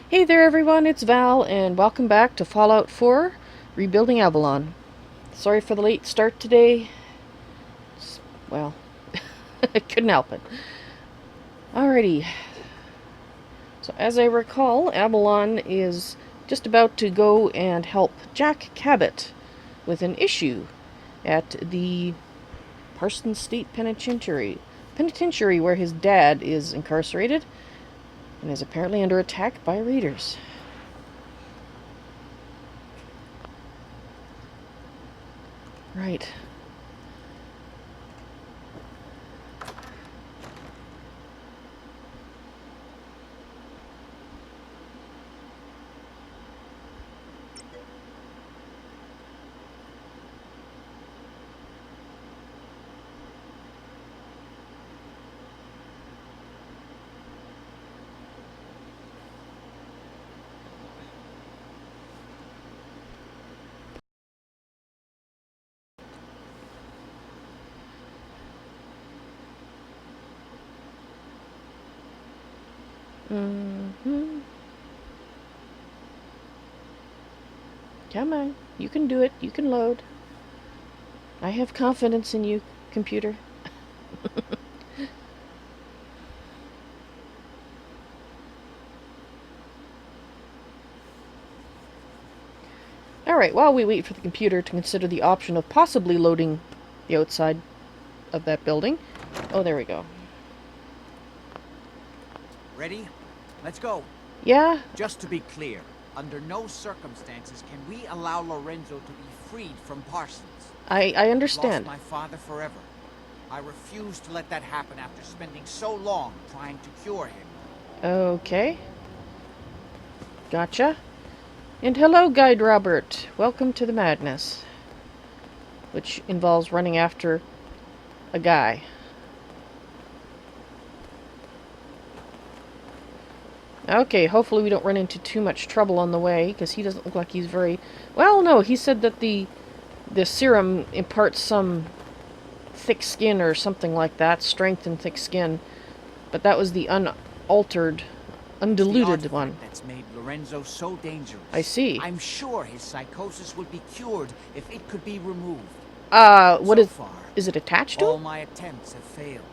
Hey there everyone, it's Val, and welcome back to Fallout 4, Rebuilding Avalon. Sorry for the late start today. Well, I couldn't help it. Alrighty. So as I recall, Avalon is just about to go and help Jack Cabot with an issue at the Parsons State Penitentiary where his dad is incarcerated and is apparently under attack by raiders. Right. Come on, you can do it. You can load. I have confidence in you, computer. Alright, while we wait for the computer to consider the option of possibly loading the outside of that building. Oh, there we go. Ready? Let's go. Yeah? Just to be clear, under no circumstances can we allow Lorenzo to be freed from Parsons. I understand. Lost my father forever. I refuse to let that happen after spending so long trying to cure him. Okay. Gotcha. And hello, Guide Robert. Welcome to the madness. Which involves running after a guy. Okay, hopefully we don't run into too much trouble on the way, because he doesn't look like he's very... Well, no, he said that the serum imparts some thick skin or something like that, strength and thick skin. But that was the unaltered, undiluted one. That's made Lorenzo so dangerous. I see. I'm sure his psychosis would be cured if it could be removed. What so is it attached to? All my attempts have failed.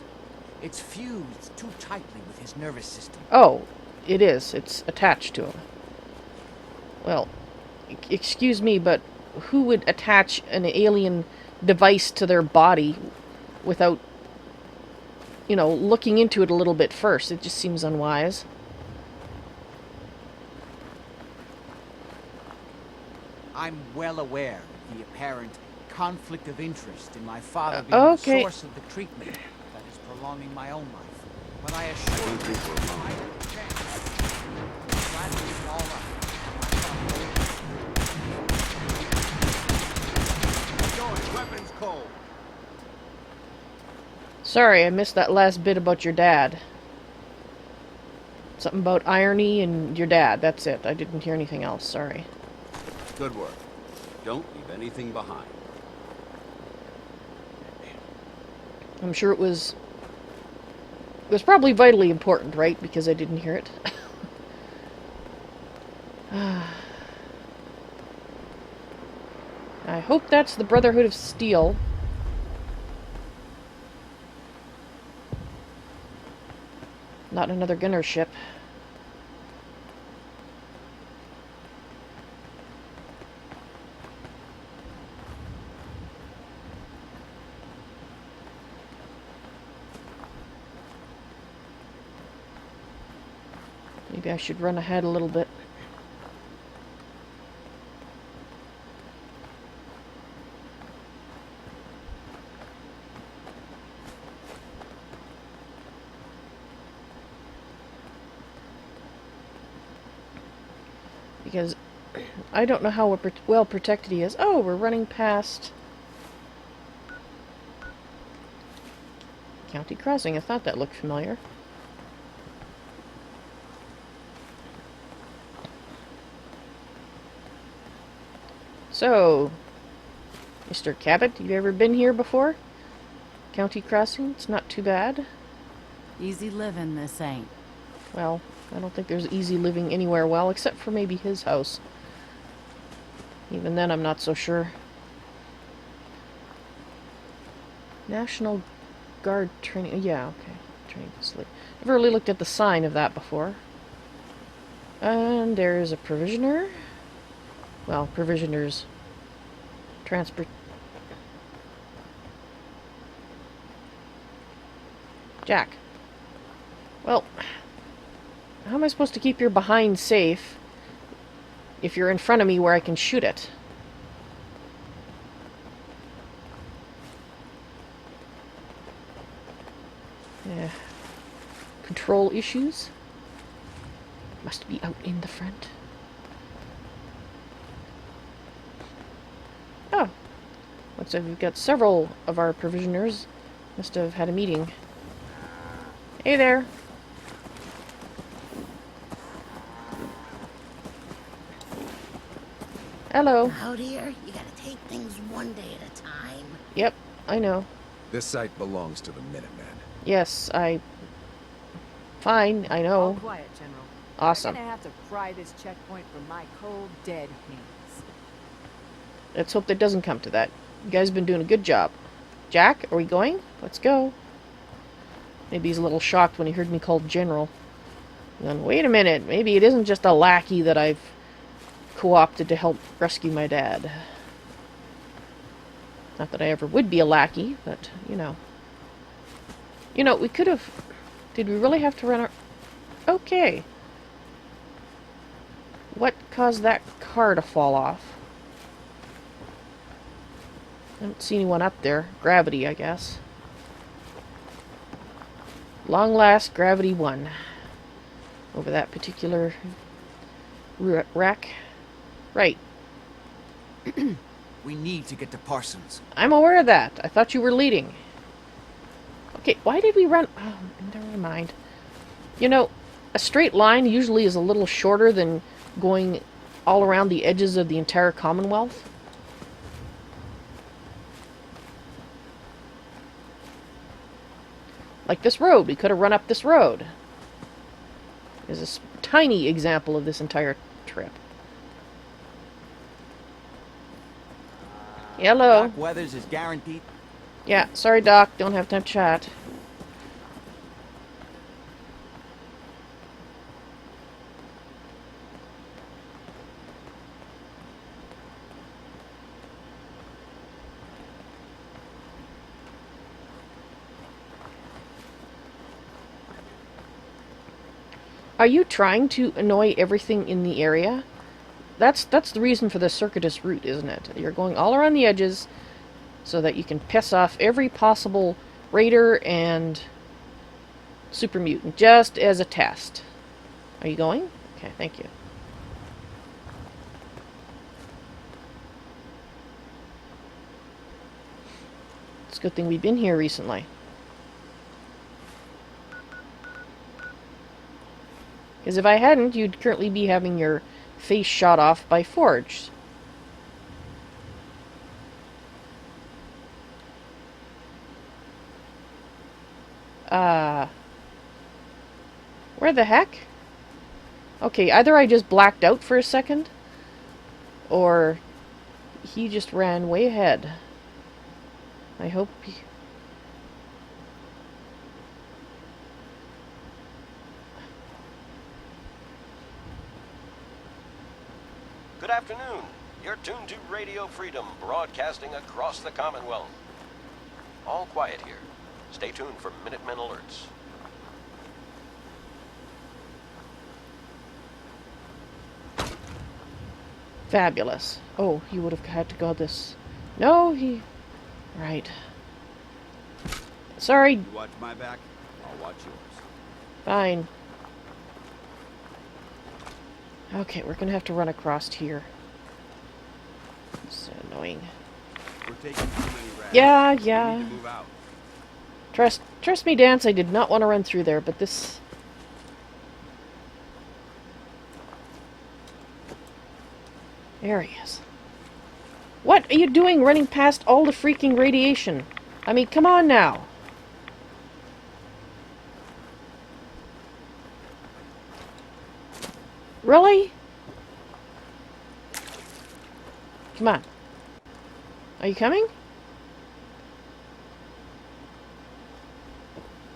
It's fused too tightly with his nervous system. Oh, it is. It's attached to him. Well, excuse me, but who would attach an alien device to their body without, you know, looking into it a little bit first? It just seems unwise. I'm well aware of the apparent conflict of interest in my father being the source of the treatment that is prolonging my own life. But I assure you, I have a chance. Glad to give it all up. Weapons cold. Sorry, I missed that last bit about your dad. Something about irony and your dad. That's it. I didn't hear anything else. Sorry. Good work. Don't leave anything behind. I'm sure it was probably vitally important, right? Because I didn't hear it. I hope that's the Brotherhood of Steel. Not another gunner ship. Maybe I should run ahead a little bit. Because I don't know how well protected he is. Oh, we're running past County Crossing. I thought that looked familiar. So, Mr. Cabot, you ever been here before? County Crossing? It's not too bad. Easy living, this ain't. Well, I don't think there's easy living anywhere, well, except for maybe his house. Even then, I'm not so sure. National Guard training. Yeah, okay. Training facility. Never really looked at the sign of that before. And there's a provisioner. Well, provisioners. Transport. Jack. Well, how am I supposed to keep your behind safe if you're in front of me where I can shoot it? Yeah. Control issues? Must be out in the front. Oh. Looks like we've got several of our provisioners. Must have had a meeting. Hey there. Hello. Out here, you gotta take things one day at a time. Yep, I know. This site belongs to the Minutemen. Yes, Fine, I know. All quiet, General. Awesome. We're gonna have to pry this checkpoint from my cold, dead hands. Let's hope that doesn't come to that. You guys have been doing a good job. Jack, are we going? Let's go. Maybe he's a little shocked when he heard me called General. And then, wait a minute, maybe it isn't just a lackey that I've co-opted to help rescue my dad. Not that I ever would be a lackey, but, you know. You know, we could have... Did we really have to run our... Okay. What caused that car to fall off? I don't see anyone up there. Gravity, I guess. Long last, gravity won. Over that particular wreck. Right. We need to get to Parsons. I'm aware of that. I thought you were leading. Okay, why did we run... Oh, never mind. You know, a straight line usually is a little shorter than going all around the edges of the entire Commonwealth. Like this road. We could have run up this road. Is a tiny example of this entire trip. Hello. Doc Weathers is guaranteed. Yeah, sorry Doc, don't have time to chat. Are you trying to annoy everything in the area? That's the reason for the circuitous route, isn't it? You're going all around the edges so that you can piss off every possible raider and super mutant, just as a test. Are you going? Okay, thank you. It's a good thing we've been here recently. Because if I hadn't, you'd currently be having your face shot off by Forge. Where the heck? Okay, either I just blacked out for a second, or he just ran way ahead. I hope he... Good afternoon. You're tuned to Radio Freedom, broadcasting across the Commonwealth. All quiet here. Stay tuned for Minutemen alerts. Fabulous. Oh, he would have had to go this... No, he... Right. Sorry. You watch my back, I'll watch yours. Fine. Okay, we're gonna have to run across here. So annoying. We're taking too many rats. Yeah. We need to move out. Trust me, Danse, I did not want to run through there, but this... There he is. What are you doing running past all the freaking radiation? I mean, come on now. Really? Come on. Are you coming?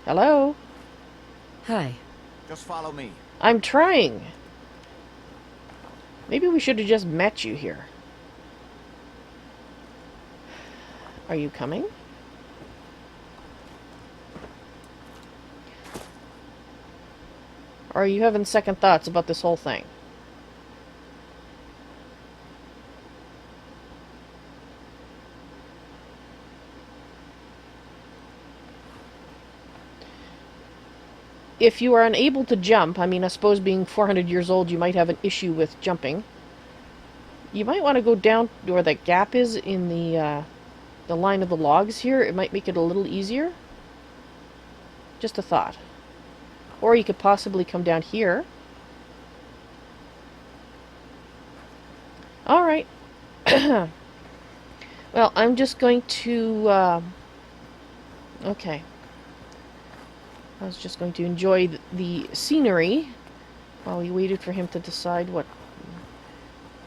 Hello? Hi. Just follow me. I'm trying. Maybe we should have just met you here. Are you coming? Or are you having second thoughts about this whole thing? If you are unable to jump, I mean, I suppose being 400 years old, you might have an issue with jumping. You might want to go down where that gap is in the line of the logs here. It might make it a little easier. Just a thought. Or you could possibly come down here. Alright. Well, I'm just going to... okay. I was just going to enjoy the scenery while we waited for him to decide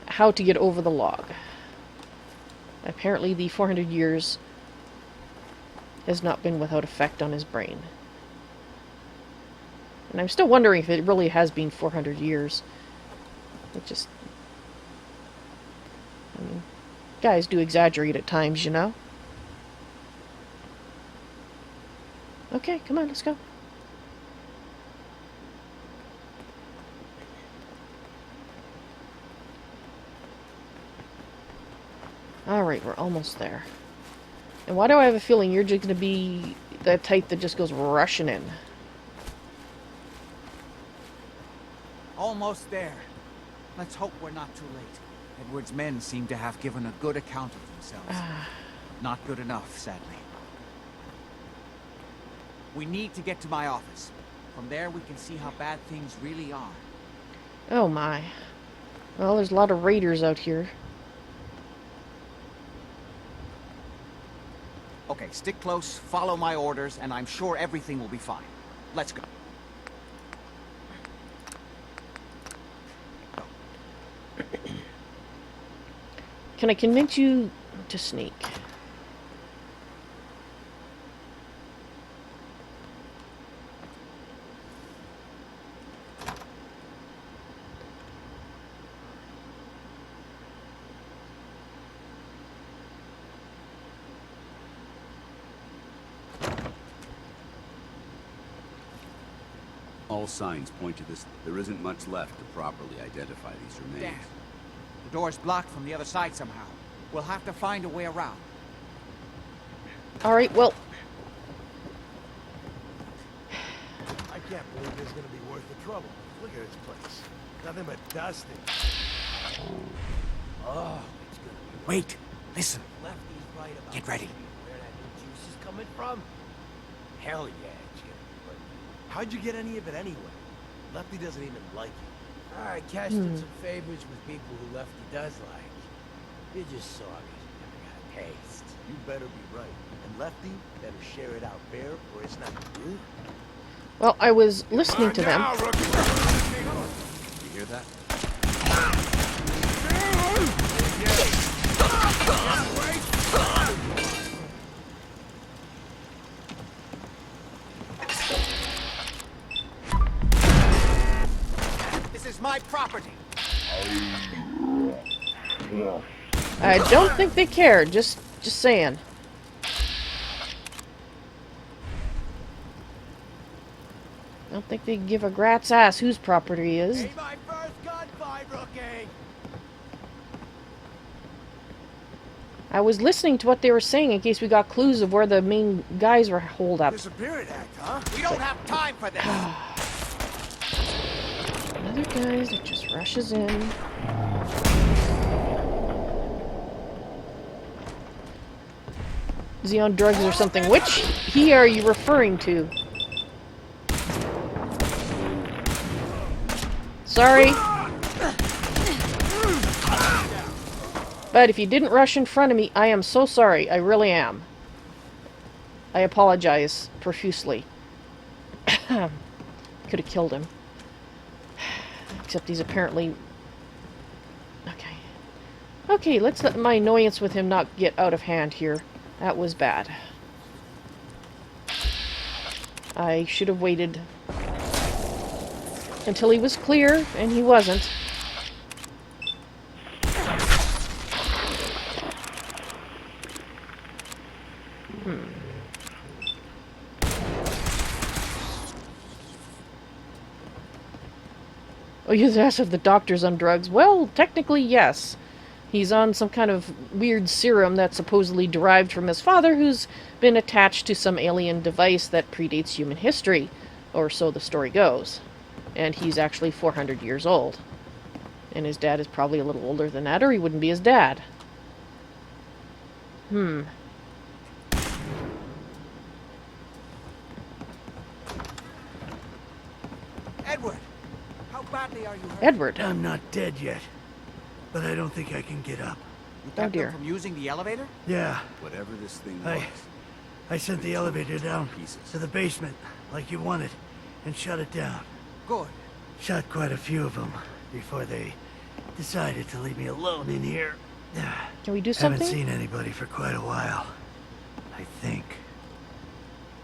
how to get over the log. Apparently the 400 years has not been without effect on his brain. And I'm still wondering if it really has been 400 years. It just... I mean, guys do exaggerate at times, you know? Okay, come on, let's go. Alright, we're almost there. And why do I have a feeling you're just going to be that type that just goes rushing in? Almost there. Let's hope we're not too late. Edward's men seem to have given a good account of themselves. Not good enough, sadly. We need to get to my office. From there we can see how bad things really are. Oh my. Well, there's a lot of raiders out here. Okay, stick close, follow my orders, and I'm sure everything will be fine. Let's go. Can I convince you to sneak? All signs point to this. There isn't much left to properly identify these remains. Damn. The door's blocked from the other side somehow. We'll have to find a way around. Alright, well... I can't believe it's gonna be worth the trouble. Look at this place. Nothing but dust and... Oh, it's gonna be... Wait, listen. Lefty's right about... Get ready. Where that new juice is coming from? Hell yeah, Jim. But how'd you get any of it anyway? Lefty doesn't even like it. I cashed in some favors with people who Lefty does like. You're just sorry you never got a taste. You better be right. And Lefty better share it out fair or it's not good. Well, I was listening to them. You hear that? This is my property. I don't think they care, just saying. I don't think they give a rat's ass whose property is. Hey, my first gunfight, rookie! I was listening to what they were saying in case we got clues of where the main guys were holed up. Disappearing act, huh? We don't have time for this. Another guy that just rushes in. Is he on drugs or something? Which he are you referring to? Sorry. But if you didn't rush in front of me, I am so sorry. I really am. I apologize profusely. Could have killed him. Except he's apparently... Okay. Okay, let's let my annoyance with him not get out of hand here. That was bad. I should have waited until he was clear, and he wasn't. Oh, you asked if the doctor's on drugs. Well, technically, yes. He's on some kind of weird serum that's supposedly derived from his father, who's been attached to some alien device that predates human history, or so the story goes. And he's actually 400 years old. And his dad is probably a little older than that, or he wouldn't be his dad. Edward, how badly are you hurt? Edward. I'm not dead yet, but I don't think I can get up. You Oh, kept dear. them from using the elevator? Yeah, Whatever this thing was. I sent the elevator down Pieces. to the basement, like you wanted, and shut it down. Good. Shot quite a few of them before they decided to leave me alone in here. Can we do something? Haven't seen anybody for quite a while. I think.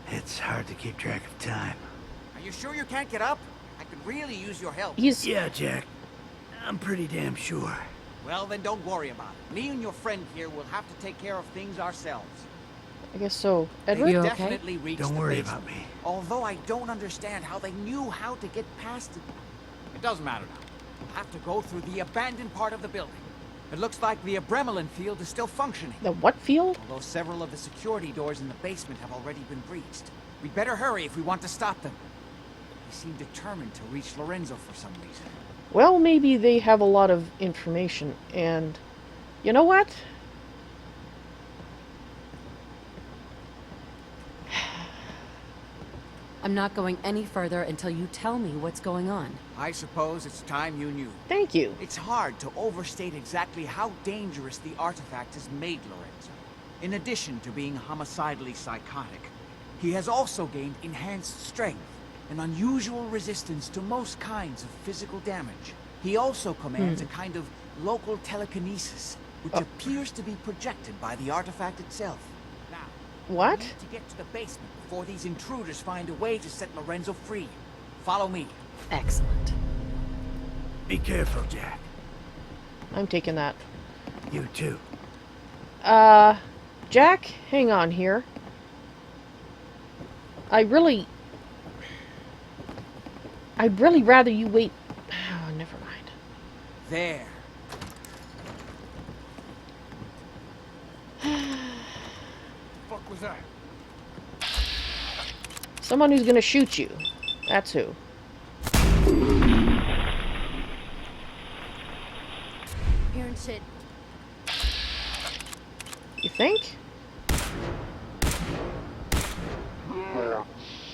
It's hard to keep track of time. Are you sure you can't get up? I could really use your help. He's... Yeah, Jack. I'm pretty damn sure. Well, then don't worry about it. Me and your friend here will have to take care of things ourselves. I guess so. They Edward? You okay? definitely reached Don't the worry basement. about me. Although I don't understand how they knew how to get past it. It doesn't matter now. We'll have to go through the abandoned part of the building. It looks like the Abremlin field is still functioning. The what field? Although several of the security doors in the basement have already been breached. We'd better hurry if we want to stop them. They seem determined to reach Lorenzo for some reason. Well, maybe they have a lot of information, and... You know what? I'm not going any further until you tell me what's going on. I suppose it's time you knew. Thank you. It's hard to overstate exactly how dangerous the artifact has made Lorenzo. In addition to being homicidally psychotic, he has also gained enhanced strength and unusual resistance to most kinds of physical damage. He also commands a kind of local telekinesis, which appears to be projected by the artifact itself. Now, What? we need to get to the basement before these intruders find a way to set Lorenzo free. Follow me. Excellent. Be careful, Jack. I'm taking that. You too. Jack, hang on here. I'd really rather you wait. Oh, never mind. There. Fuck was that? Someone who's gonna shoot you. That's who. Hearing shit. You think?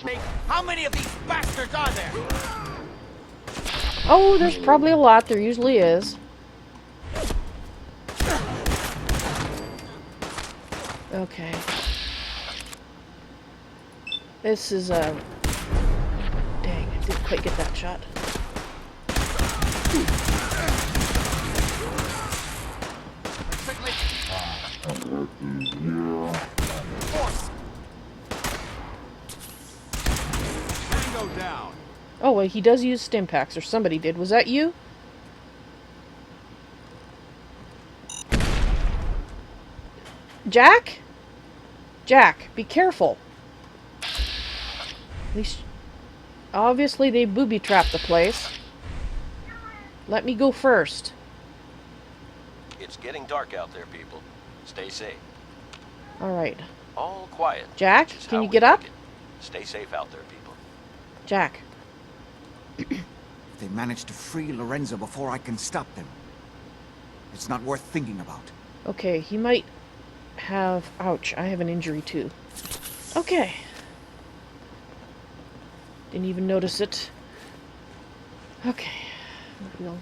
Hey, how many of these bastards are there? Oh, there's probably a lot. There usually is. Okay. This is a... Dang, I didn't quite get that shot. Tango down. Oh, well, he does use stim packs, or somebody did. Was that you? Jack? Jack, be careful. At least... Obviously, they booby-trapped the place. Let me go first. It's getting dark out there, people. Stay safe. Alright. All quiet. Jack, which is can how you we get up? like it. Stay safe out there, people. Jack. They managed to free Lorenzo before I can stop them. It's not worth thinking about. Okay, he might have... Ouch, I have an injury too. Okay. Didn't even notice it. Okay. We'll...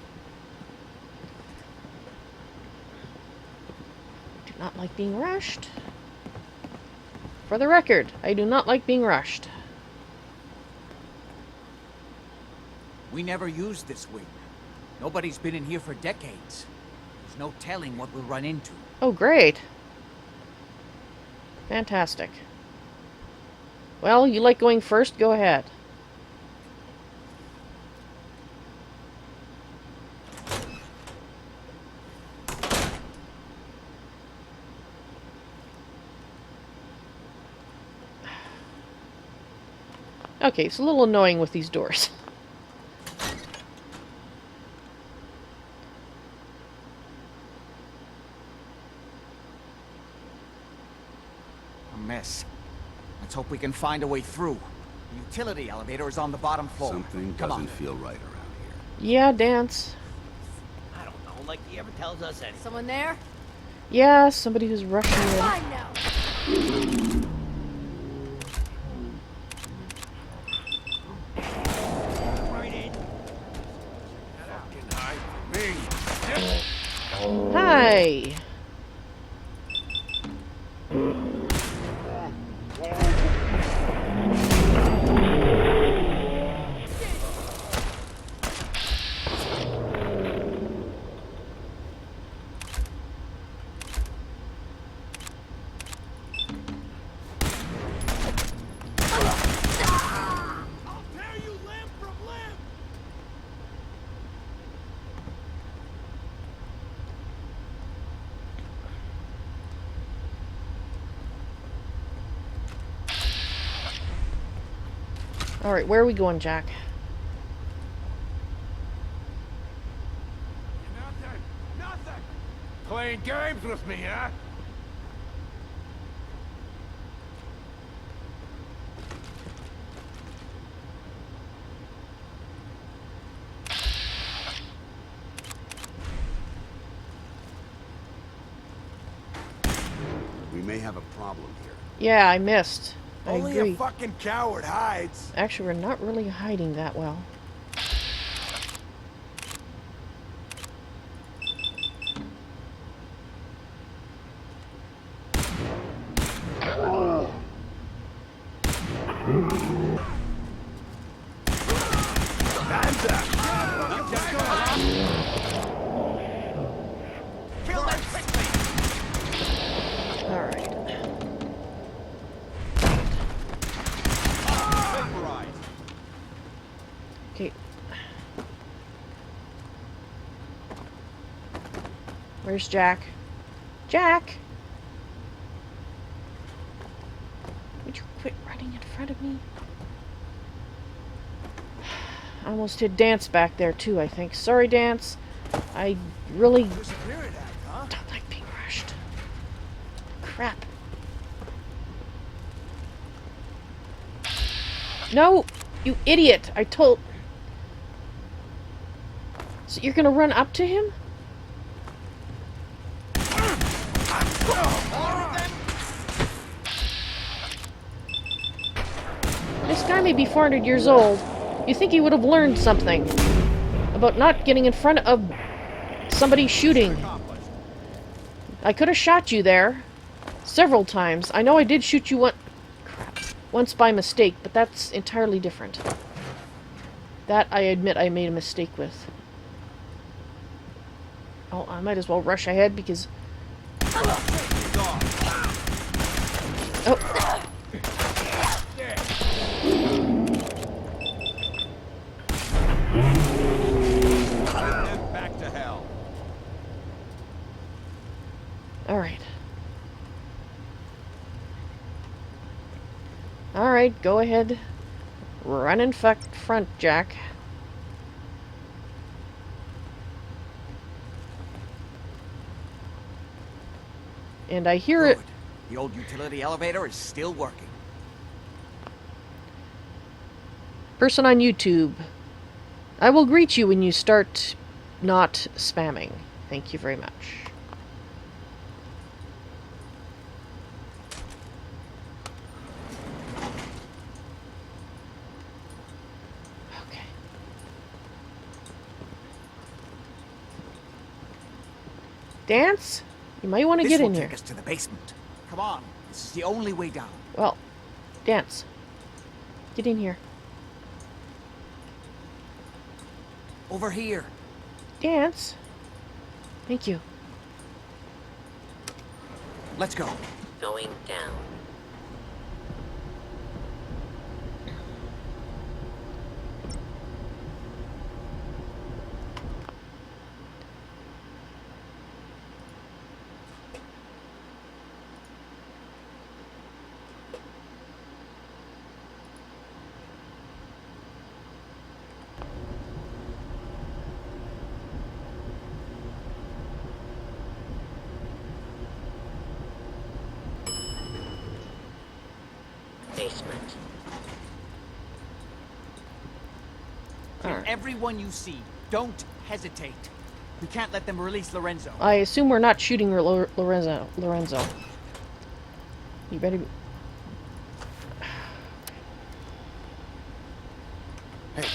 Do not like being rushed. For the record, I do not like being rushed. We never used this wing. Nobody's been in here for decades. There's no telling what we'll run into. Oh, great. Fantastic. Well, you like going first? Go ahead. Okay, it's a little annoying with these doors. A mess. Let's hope we can find a way through. The utility elevator is on the bottom floor. Something Come doesn't on. feel right around here. Yeah, Danse. I don't know, like he ever tells us anything. Someone there? Yeah, somebody who's rushing in. Fine now. Right in. Fucking hide from me. Hi. I'll tear you limb from limb. Alright, where are we going, Jack? Nothing. Nothing. Playing games with me, huh? We may have a problem here. Yeah, I missed. I Only agree. a fucking coward hides. Actually, we're not really hiding that well. Kill them quickly. Alright. Okay. Where's Jack? Jack! Would you quit running in front of me? I almost hit Danse back there too, I think. Sorry, Danse. I really Disappearing act, huh? don't like being rushed. Crap. No! You idiot! I told... So you're gonna run up to him? This guy may be 400 years old. You think he would have learned something about not getting in front of somebody shooting. I could have shot you there several times. I know I did shoot you once by mistake, but that's entirely different. That I admit I made a mistake with. Oh, I might as well rush ahead because... Oh. Back to hell. Alright. Alright, go ahead. Run in front, Jack. And I hear it. Good. The old utility elevator is still working. Person on YouTube, I will greet you when you start not spamming. Thank you very much. Okay. Danse? You might want to This get will in take here. us to the basement. Come on. This is the only way down. Well, Danse. Get in here. Over here. Danse. Thank you. Let's go. Going down. Basement. Alright. Everyone you see, don't hesitate. We can't let them release Lorenzo. I assume we're not shooting Lorenzo. You better be... Hey.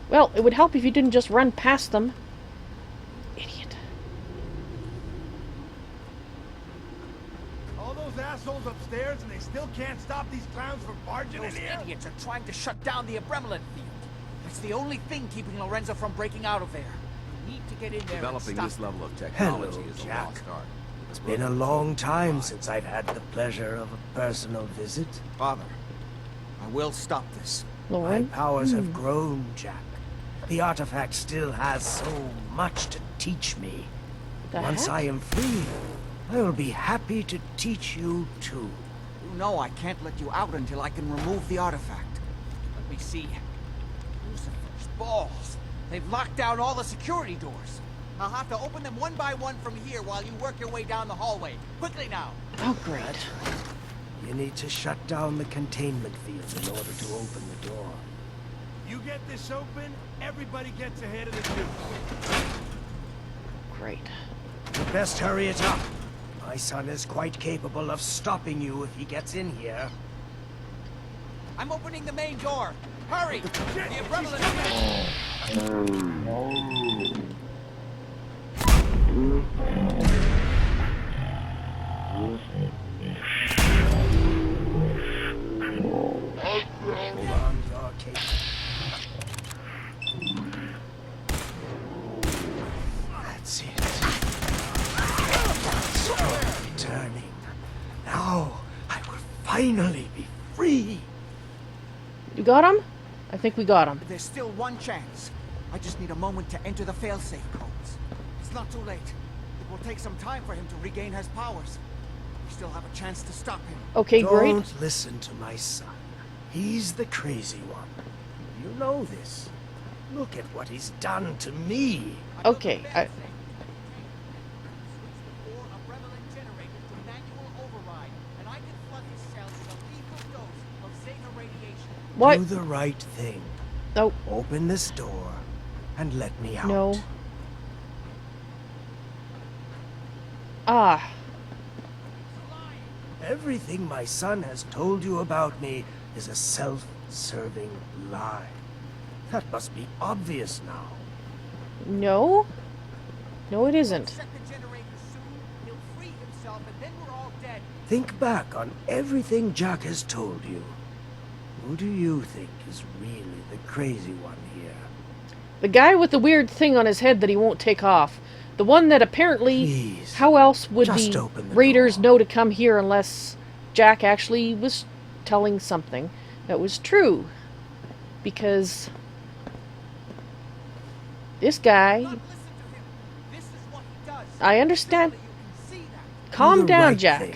Well, it would help if you didn't just run past them. Idiot. All those assholes upstairs and they still can't stop these clowns from barging in Those here? idiots are trying to shut down the Avalon field. It's the only thing keeping Lorenzo from breaking out of there. We need to get in there Developing and stop this level of technology Hello, is a Jack. lost art. It's been a long time since I've had the pleasure of a personal visit. Father, I will stop this. My Lauren? powers have grown, Jack. The artifact still has so much to teach me. The Once heck? I am free, I will be happy to teach you too. You know I can't let you out until I can remove the artifact. Let me see. Lucifer's balls. They've locked down all the security doors. I'll have to open them one by one from here while you work your way down the hallway. Quickly now. Oh, great. You need to shut down the containment field in order to open the door. You get this open, everybody gets ahead of the news. Great. You best hurry it up. My son is quite capable of stopping you if he gets in here. I'm opening the main door. Hurry! The Avalon Hold on, your case. That's it. That's returning. Now I will finally be free. You got him? I think we got him. There's still one chance. I just need a moment to enter the failsafe codes. It's not too late. It will take some time for him to regain his powers. We still have a chance to stop him. Okay, great. Don't listen to my son. He's the crazy one. You know this. Look at what he's done to me. Okay, I... What? Do the right thing. Nope. Open this door and let me out. No. Ah. Everything my son has told you about me is a self-serving lie. That must be obvious now. No? No, it isn't. Think back on everything Jack has told you. Who do you think is really the crazy one here? The guy with the weird thing on his head that he won't take off. The one that apparently... Please, how else would just the open the raiders door. know to come here unless Jack actually was telling something that was true? Because... this guy... I understand. Calm Do the down, right Jack. thing.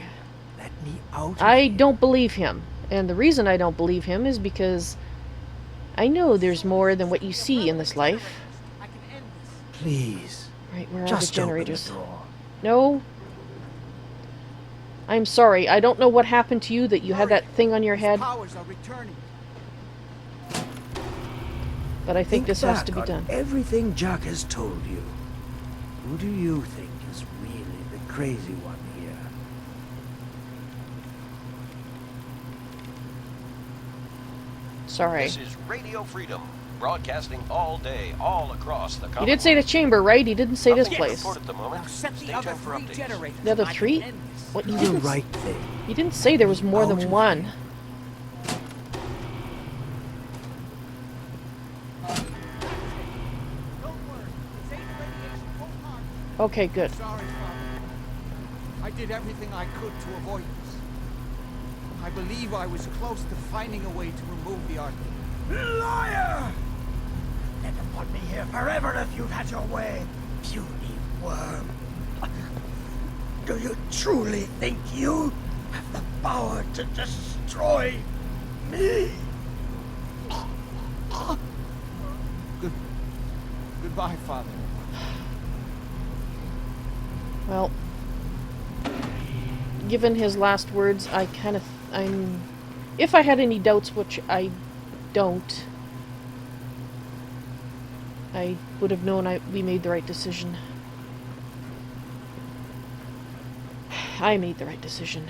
Let me out of I here. don't believe him. And the reason I don't believe him is because I know there's more than what you see in this life. Please, Right, where are the just open the generators? door. No. I'm sorry. I don't know what happened to you that you had that thing on your head, Powers are returning. but I think this has to be back on done. everything Jack has told you. Who do you think is really the crazy one here? Sorry. This is Radio Freedom, broadcasting all day, all across the He Commonwealth. did say the chamber, right? He didn't say this Nothing to place. report at the moment. Now set the Stay other tuned for 3 updates. generators. The other and I can 3? end this. What? Do the right thing. He didn't say there was more Out than of one. here. Don't worry. It's 8 radiation full power. Okay, good. Sorry, Father. I did everything I could to avoid this. I believe I was close to finding a way to remove the artifact. Liar! They'd have put me here forever if you'd had your way, puny worm. Do you truly think you have the power to destroy me? Goodbye, Father. Well, given his last words, if I had any doubts, which I don't, I would have known we made the right decision. I made the right decision.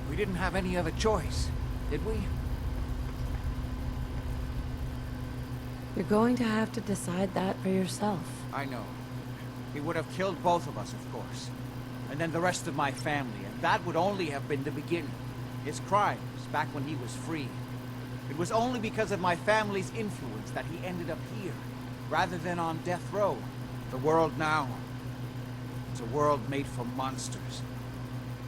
We didn't have any other choice, did we? You're going to have to decide that for yourself. I know. He would have killed both of us, of course. And then the rest of my family, and that would only have been the beginning. His crimes, back when he was free. It was only because of my family's influence that he ended up here, rather than on death row. The world now, it's a world made for monsters.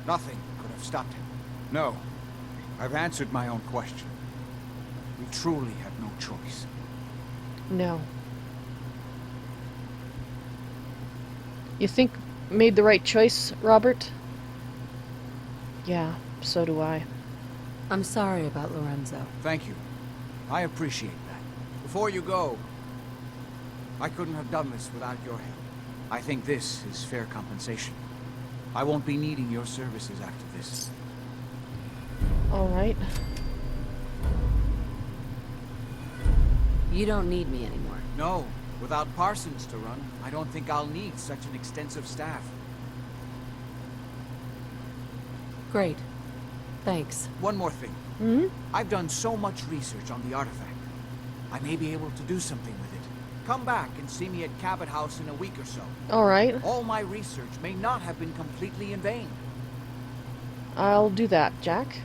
Nothing could have stopped him. No, I've answered my own question. We truly had no choice. No. You think made the right choice, Robert? Yeah, so do I. I'm sorry about Lorenzo. Thank you. I appreciate that. Before you go, I couldn't have done this without your help. I think this is fair compensation. I won't be needing your services after this. All right. You don't need me anymore. No, without Parsons to run, I don't think I'll need such an extensive staff. Great. Thanks. One more thing. Hmm? I've done so much research on the artifact. I may be able to do something with it. Come back and see me at Cabot House in a week or so. All right. All my research may not have been completely in vain. I'll do that, Jack.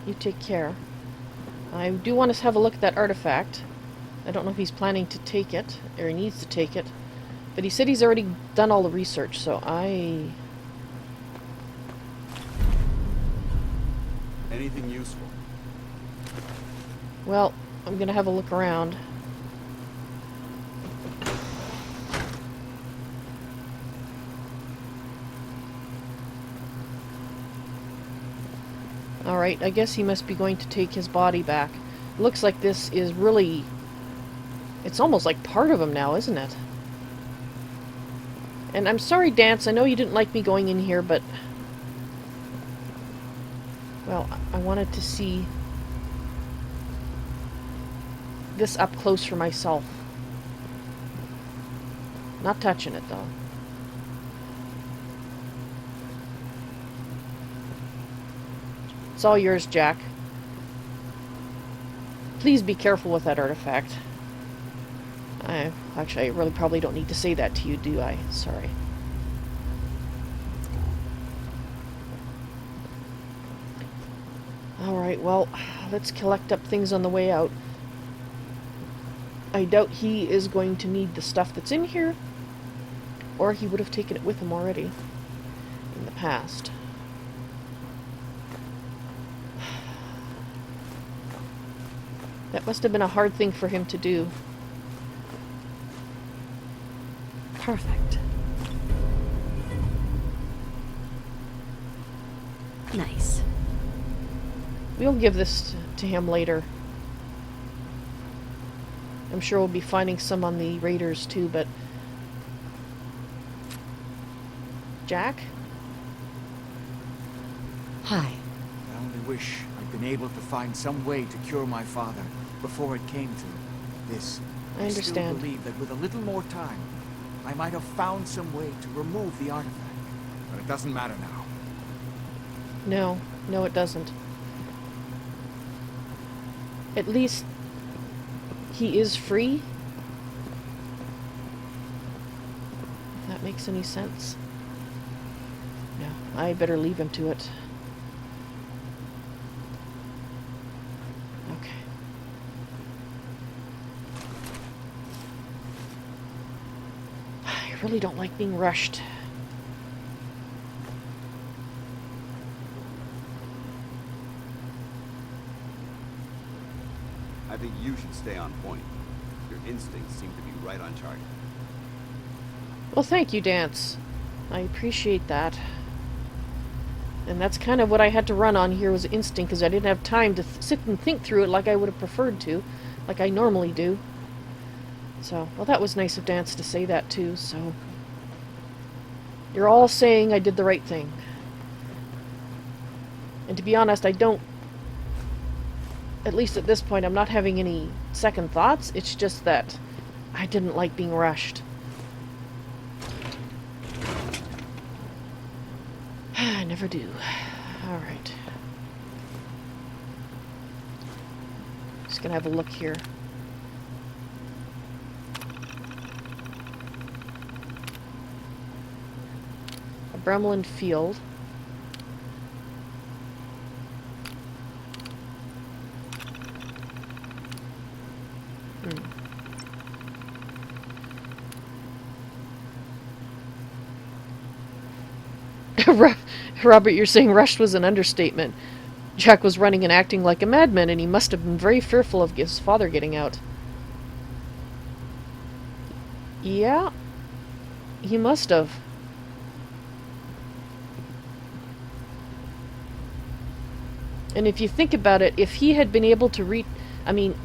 You take care. I do want to have a look at that artifact. I don't know if he's planning to take it, or he needs to take it. But he said he's already done all the research, so Anything useful? well, I'm gonna have a look around. Alright, I guess he must be going to take his body back. Looks like this is really... It's almost like part of him now, isn't it? And I'm sorry, Danse, I know you didn't like me going in here, but... Well, I wanted to see this up close for myself. Not touching it, though. It's all yours, Jack. Please be careful with that artifact. Actually, I really probably don't need to say that to you, do I? Sorry. Alright, well, let's collect up things on the way out. I doubt he is going to need the stuff that's in here, or he would have taken it with him already in the past. That must have been a hard thing for him to do. Perfect. Nice. We'll give this to him later. I'm sure we'll be finding some on the raiders too, but... Jack? Hi. I only wish I'd been able to find some way to cure my father before it came to this. I understand. I still believe that with a little more time, I might have found some way to remove the artifact. But it doesn't matter now. No. No, it doesn't. At least he is free. If that makes any sense. No, I better leave him to it. Okay. I really don't like being rushed. I think you should stay on point. Your instincts seem to be right on target. Well, thank you, Danse. I appreciate that. And that's kind of what I had to run on here, was instinct, because I didn't have time to sit and think through it like I would have preferred to, like I normally do. So, well, that was nice of Danse to say that too, so... You're all saying I did the right thing. And to be honest, I don't... At least at this point, I'm not having any second thoughts. It's just that I didn't like being rushed. I never do. Alright. Just gonna have a look here. A Bremlin field. Robert, you're saying rushed was an understatement. Jack was running and acting like a madman, and he must have been very fearful of his father getting out. Yeah, he must have. And if you think about it, if he had been able to reach... I mean,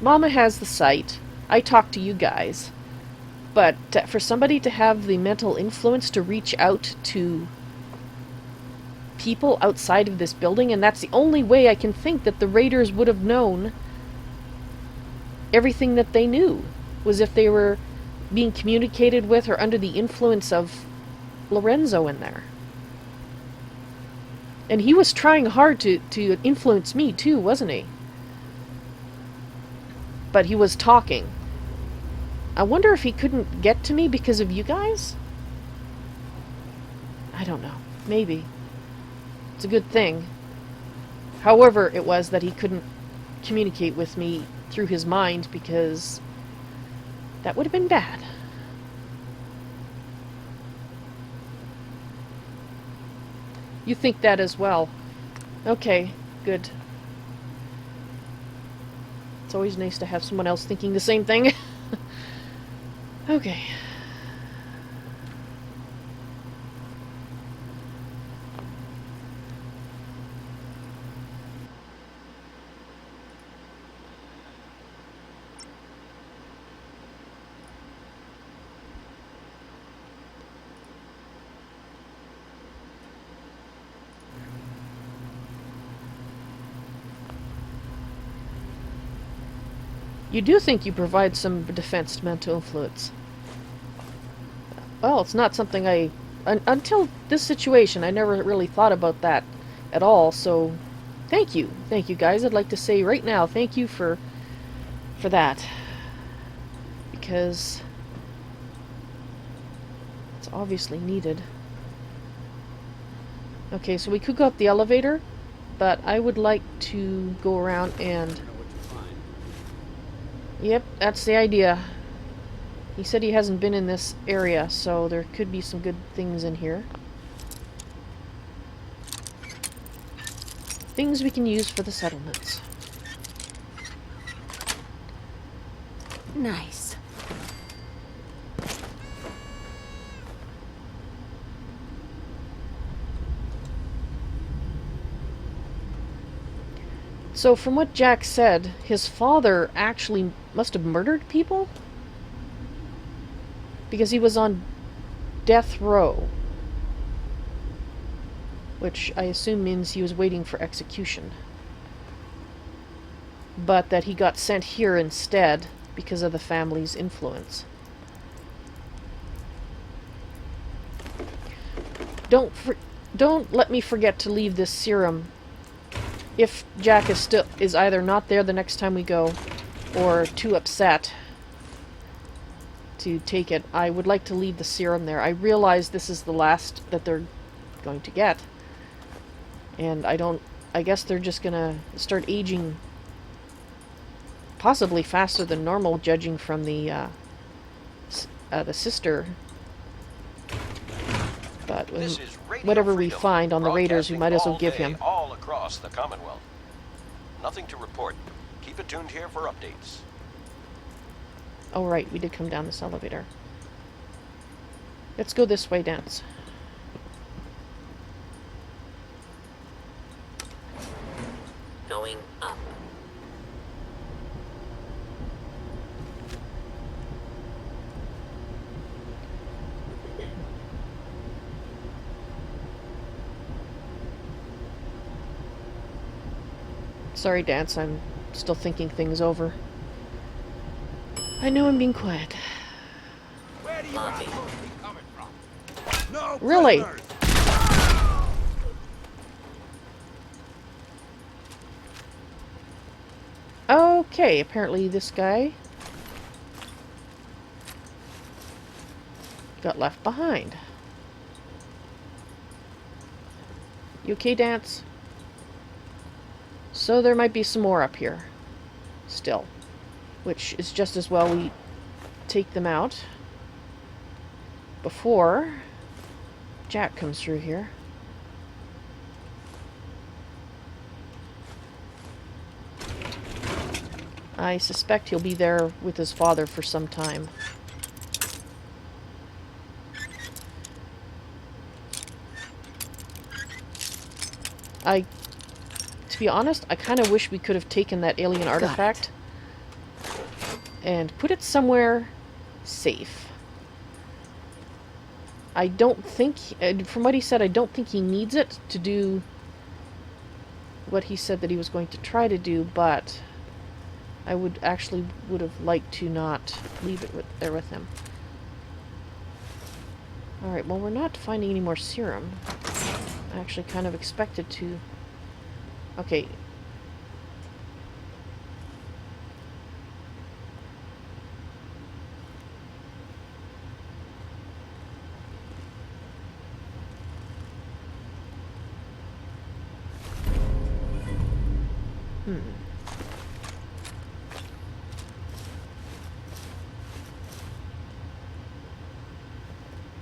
Mama has the sight. I talk to you guys. But for somebody to have the mental influence to reach out to people outside of this building, and that's the only way I can think that the raiders would have known everything that they knew, was if they were being communicated with or under the influence of Lorenzo in there. And he was trying hard to influence me too, wasn't he? But he was talking. I wonder if he couldn't get to me because of you guys? I don't know. Maybe. It's a good thing. However it was that he couldn't communicate with me through his mind, because that would have been bad. You think that as well. Okay, good. It's always nice to have someone else thinking the same thing. Okay. You do think you provide some defense to mental influence. Well, it's not something I... until this situation, I never really thought about that at all, so... Thank you. Thank you, guys. I'd like to say right now, thank you for that. Because... it's obviously needed. Okay, so we could go up the elevator, but I would like to go around and... Yep, that's the idea. He said he hasn't been in this area, so there could be some good things in here. Things we can use for the settlements. Nice. So from what Jack said, his father actually must have murdered people? Because he was on death row. Which I assume means he was waiting for execution. But that he got sent here instead because of the family's influence. don't let me forget to leave this serum. If Jack is either not there the next time we go, or too upset to take it, I would like to leave the serum there. I realize this is the last that they're going to get. And I guess they're just gonna start aging possibly faster than normal, judging from the sister. But whatever we find on the raiders, we might as well give him. All across the Commonwealth. Nothing to report. Keep it tuned here for updates. Oh right, we did come down this elevator. Let's go this way, Danse. Going up. Sorry, Danse, I'm still thinking things over. I know I'm being quiet. Where do you assholes be coming from? No Really? prisoners! Okay, apparently this guy got left behind. You okay, Danse? So there might be some more up here. Still. Which is just as well we take them out before Jack comes through here. I suspect he'll be there with his father for some time. To be honest, I kind of wish we could have taken that alien artifact and put it somewhere safe. I don't think, from what he said, I don't think he needs it to do what he said that he was going to try to do, but I would have liked to not leave it there with him. Alright, well, we're not finding any more serum. I actually kind of expected to. Okay.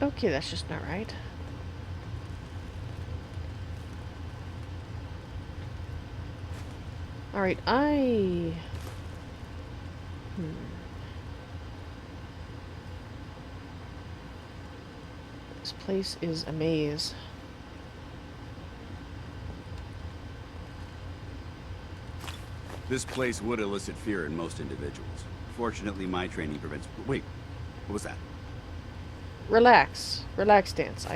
Okay, that's just not right. Alright, This place is a maze. This place would elicit fear in most individuals. Fortunately, my training prevents... Wait, what was that? Relax. Relax, Danse.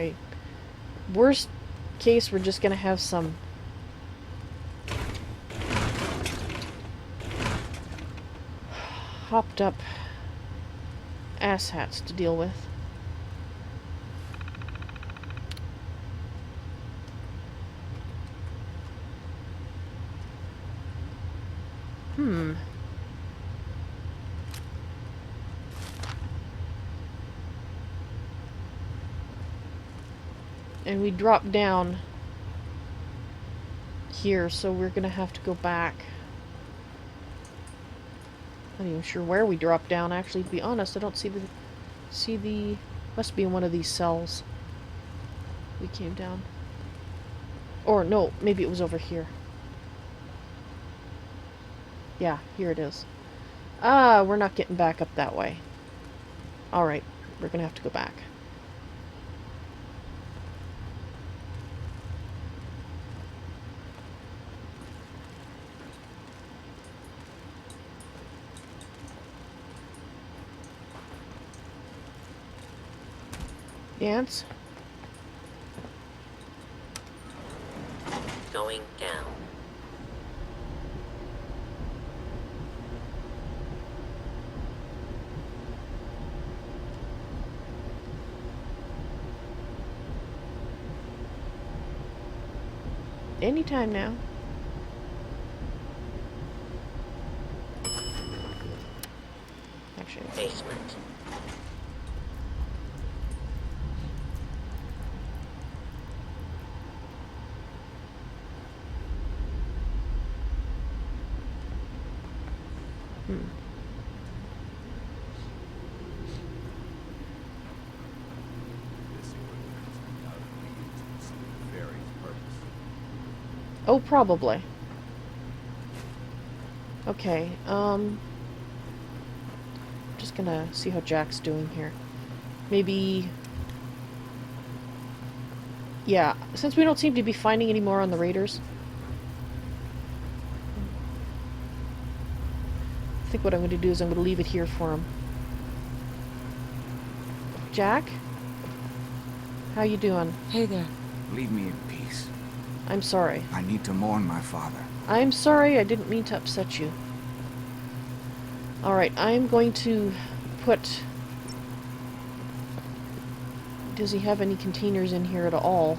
Worst case, we're just gonna have some hopped up asshats to deal with. And we dropped down here, so we're gonna have to go back. I'm not even sure where we dropped down, actually, to be honest. I don't see the... Must be in one of these cells. We came down. Or, no, maybe it was over here. Yeah, here it is. Ah, we're not getting back up that way. Alright, we're gonna have to go back. Danse? Going down. Anytime now. Actually. Basement. This equipment is undoubtedly used for some nefarious purpose. Oh, probably. Okay, just gonna see how Jack's doing here. Maybe... Yeah, since we don't seem to be finding any more on the raiders, I think what I'm going to do is I'm going to leave it here for him. Jack? How you doing? Hey there. Leave me in peace. I'm sorry. I need to mourn my father. I'm sorry, I didn't mean to upset you. Alright, I'm going to put... Does he have any containers in here at all?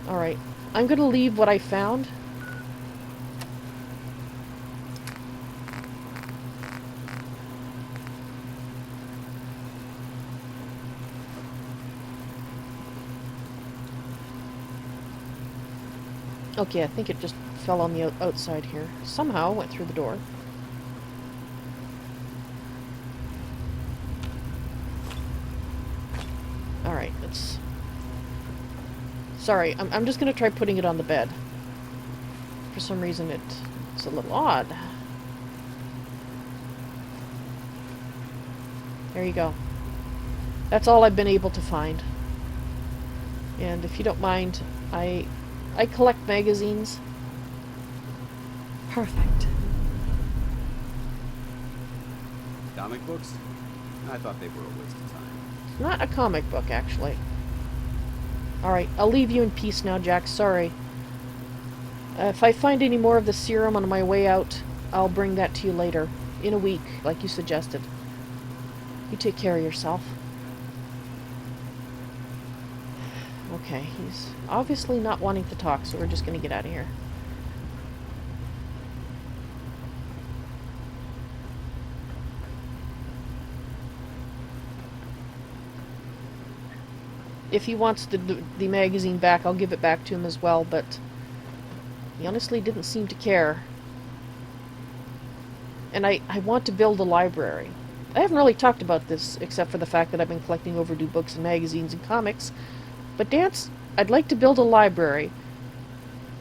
Alright, I'm going to leave what I found. Okay, I think it just fell on the outside here. Somehow went through the door. Alright, let's... Sorry, I'm just gonna try putting it on the bed. For some reason it's a little odd. There you go. That's all I've been able to find. And if you don't mind, I collect magazines. Perfect. Comic books? I thought they were a waste of time. It's not a comic book, actually. Alright, I'll leave you in peace now, Jack. Sorry. If I find any more of the serum on my way out, I'll bring that to you later. In a week, like you suggested. You take care of yourself. Okay, he's obviously not wanting to talk, so we're just gonna get out of here. If he wants the magazine back, I'll give it back to him as well, but he honestly didn't seem to care. And I want to build a library. I haven't really talked about this, except for the fact that I've been collecting overdue books and magazines and comics. But Danse, I'd like to build a library.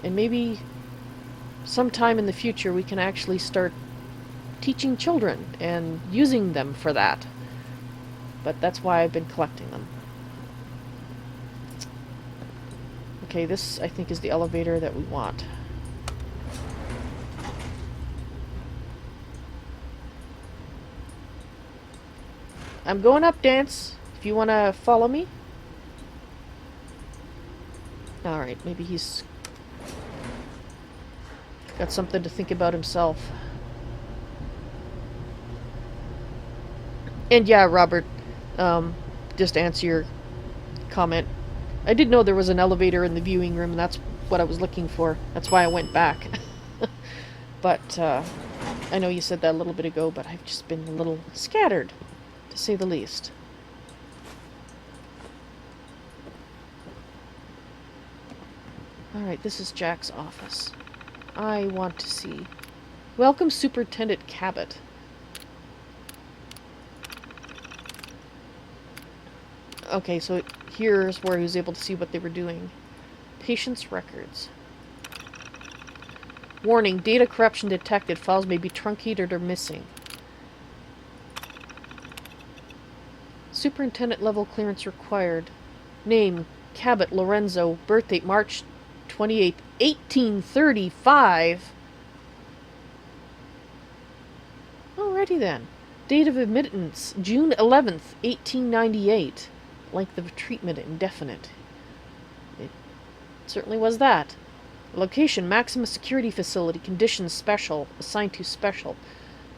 And maybe sometime in the future we can actually start teaching children and using them for that. But that's why I've been collecting them. Okay, this I think is the elevator that we want. I'm going up, Danse, if you want to follow me. Alright, maybe he's got something to think about himself. And yeah, Robert, just to answer your comment, I did know there was an elevator in the viewing room, and that's what I was looking for. That's why I went back. But, I know you said that a little bit ago, but I've just been a little scattered, to say the least. Alright, this is Jack's office. I want to see. Welcome, Superintendent Cabot. Okay, so here's where he was able to see what they were doing. Patient's records. Warning, data corruption detected. Files may be truncated or missing. Superintendent level clearance required. Name, Cabot Lorenzo. Birth date, March 28th, 1835. Alrighty then. Date of admittance, June 11th, 1898. Length of treatment, indefinite. It certainly was that. Location, maximum security facility. Conditions, special. Assigned to special.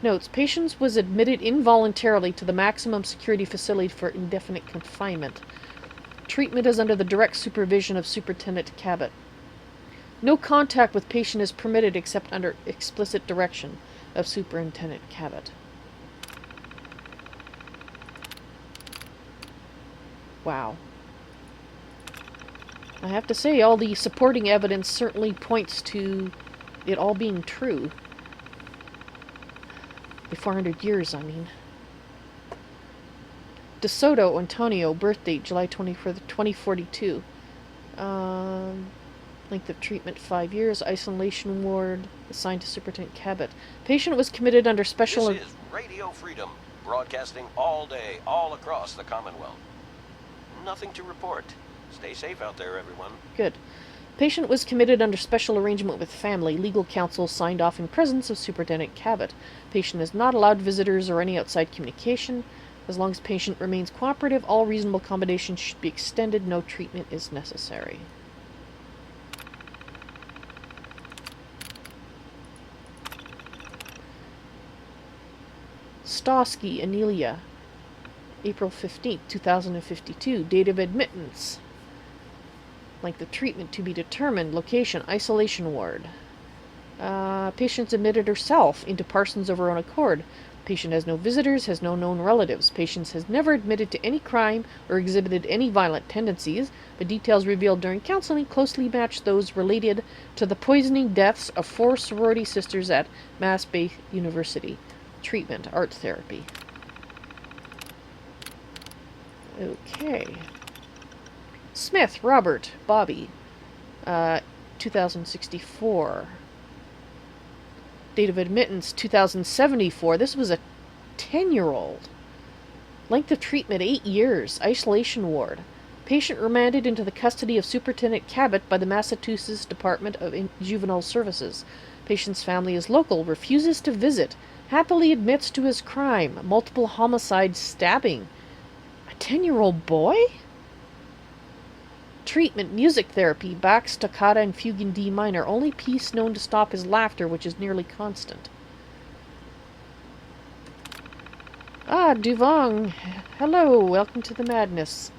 Notes, patient was admitted involuntarily to the maximum security facility for indefinite confinement. treatment is under the direct supervision of Superintendent Cabot. No contact with patient is permitted except under explicit direction of Superintendent Cabot. Wow. I have to say, all the supporting evidence certainly points to it all being true. The 400 years, I mean. De Soto Antonio, birth date July 24th, 2042. Length of treatment 5 years. Isolation ward assigned to Superintendent Cabot. Patient was committed under special... This is Radio Freedom, broadcasting all day, all across the Commonwealth. Nothing to report. Stay safe out there, everyone. Good. Patient was committed under special arrangement with family. Legal counsel signed off in presence of Superintendent Cabot. Patient is not allowed visitors or any outside communication. As long as patient remains cooperative, all reasonable accommodations should be extended. No treatment is necessary. Stosky Anelia, April 15th, 2052. Date of admittance. Length of treatment to be determined. Location, isolation ward. Patient's admitted herself into Parsons of her own accord. Patient has no visitors, has no known relatives. Patient has never admitted to any crime or exhibited any violent tendencies. The details revealed during counseling closely match those related to the poisoning deaths of 4 sorority sisters at Mass Bay University. Treatment, art therapy. Okay. Smith, Robert, Bobby, 2064. Date of admittance, 2074. This was a 10-year-old. Length of treatment, 8 years. Isolation ward. Patient remanded into the custody of Superintendent Cabot by the Massachusetts Department of Juvenile Services. Patient's family is local, refuses to visit, happily admits to his crime, multiple homicide stabbing. A 10-year-old boy? Treatment, music therapy, Bach, Toccata, and Fugue in D minor. Only piece known to stop his laughter, which is nearly constant. Ah, Duvong. Hello, welcome to the madness.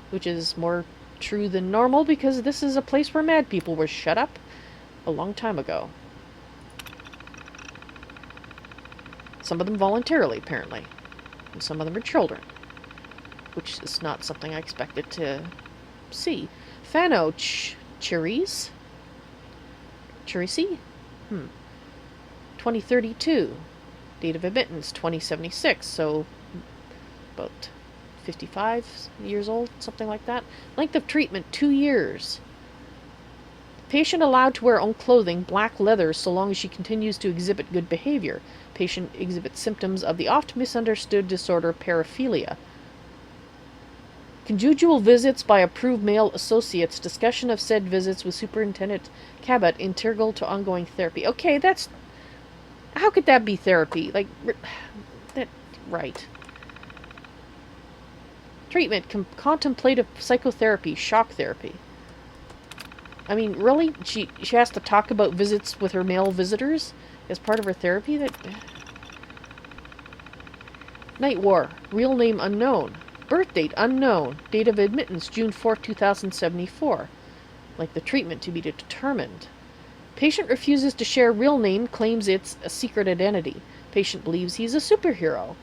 Which is more true than normal, because this is a place where mad people were shut up a long time ago. Some of them voluntarily, apparently. And some of them are children. Which is not something I expected to see. Fano Cherries? Cherisi? 2032. Date of admittance, 2076. So, about 55 years old, something like that. Length of treatment, 2 years. Patient allowed to wear own clothing, black leather, so long as she continues to exhibit good behavior. Patient exhibits symptoms of the oft misunderstood disorder paraphilia. Conjugal visits by approved male associates. Discussion of said visits with Superintendent Cabot integral to ongoing therapy. Okay, that's... How could that be therapy? Like, that... Right. Treatment, contemplative psychotherapy, shock therapy. I mean, really? She has to talk about visits with her male visitors as part of her therapy? That... Night War. Real name unknown. Birth date unknown. Date of admittance June 4, 2074. Like the treatment to be determined. Patient refuses to share real name, claims it's a secret identity. Patient believes he's a superhero.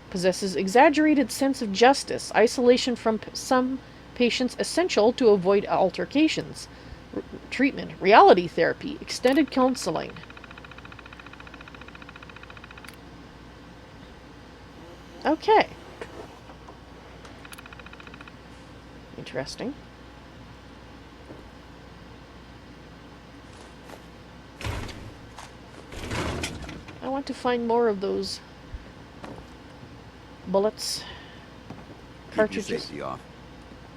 Possesses exaggerated sense of justice. Isolation from some patients essential to avoid altercations. Treatment. Reality therapy. Extended counseling. Okay. Interesting. I want to find more of those bullets. Cartridges. Keep your safety off.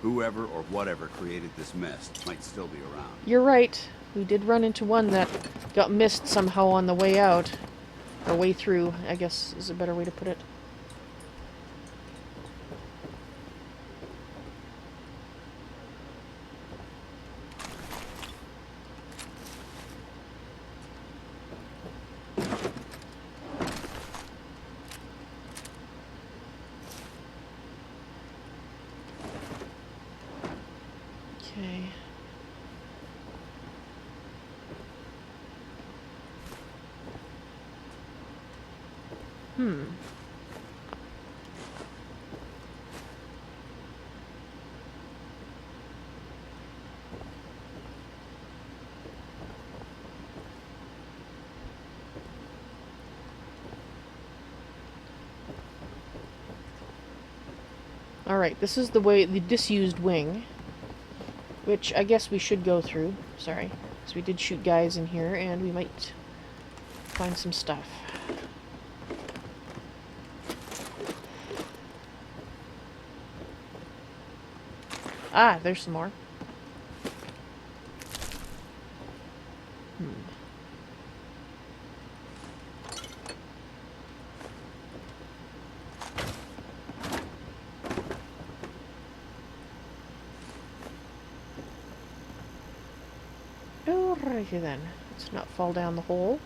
Whoever or whatever created this mess might still be around. You're right. We did run into one that got missed somehow on the way out. Or way through, I guess is a better way to put it. Alright, this is the way, the disused wing, which I guess we should go through. Sorry. So we did shoot guys in here, and we might find some stuff. Ah, there's some more. Alrighty then. Let's not fall down the hole.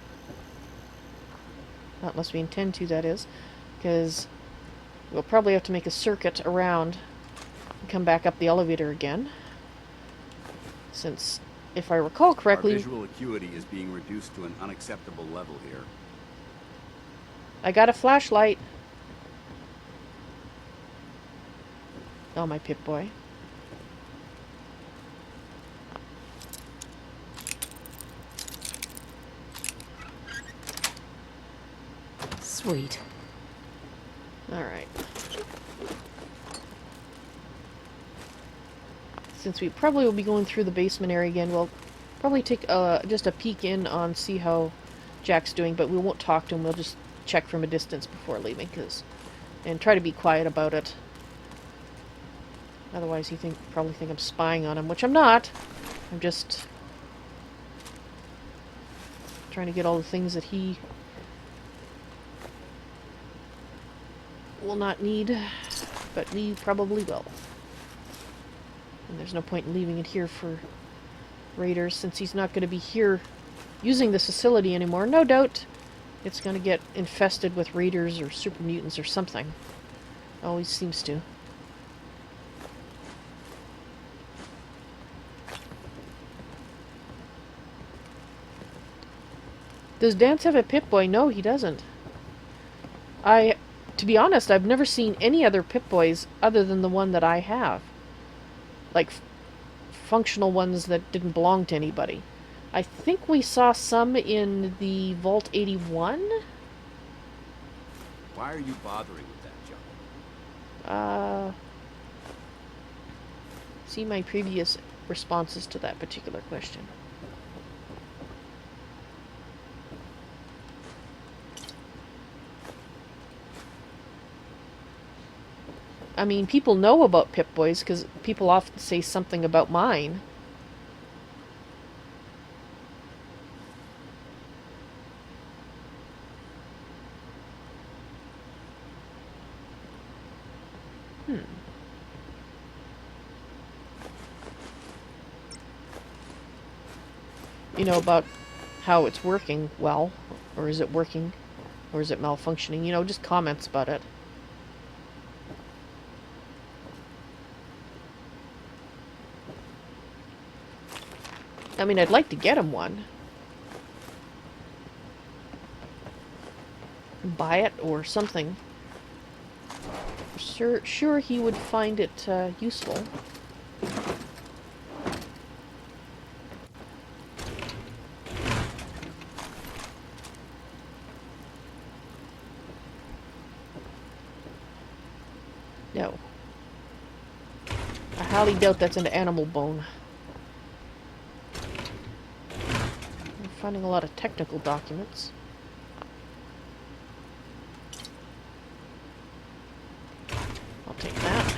Not unless we intend to, that is. Because we'll probably have to make a circuit around and come back up the elevator again. Since, if I recall correctly... Our visual acuity is being reduced to an unacceptable level here. I got a flashlight. Oh, my Pip-Boy. Sweet. Alright. Since we probably will be going through the basement area again, we'll probably take just a peek in on see how Jack's doing, but we won't talk to him. We'll just check from a distance before leaving, and try to be quiet about it. Otherwise, he probably think I'm spying on him, which I'm not. I'm just trying to get all the things that he will not need, but me probably will. And there's no point in leaving it here for raiders, since he's not going to be here using this facility anymore. No doubt it's going to get infested with raiders or super mutants or something. Always seems to. Does Danse have a Pip-Boy? No, he doesn't. To be honest, I've never seen any other Pip-Boys other than the one that I have. Like, functional ones that didn't belong to anybody. I think we saw some in the Vault 81? Why are you bothering with that junk? See my previous responses to that particular question. I mean, people know about Pip-Boys because people often say something about mine. You know, about how it's working well, or is it working, or is it malfunctioning? You know, just comments about it. I mean, I'd like to get him one. Buy it or something. Sure he would find it useful. No. I highly doubt that's an animal bone. Finding a lot of technical documents. I'll take that.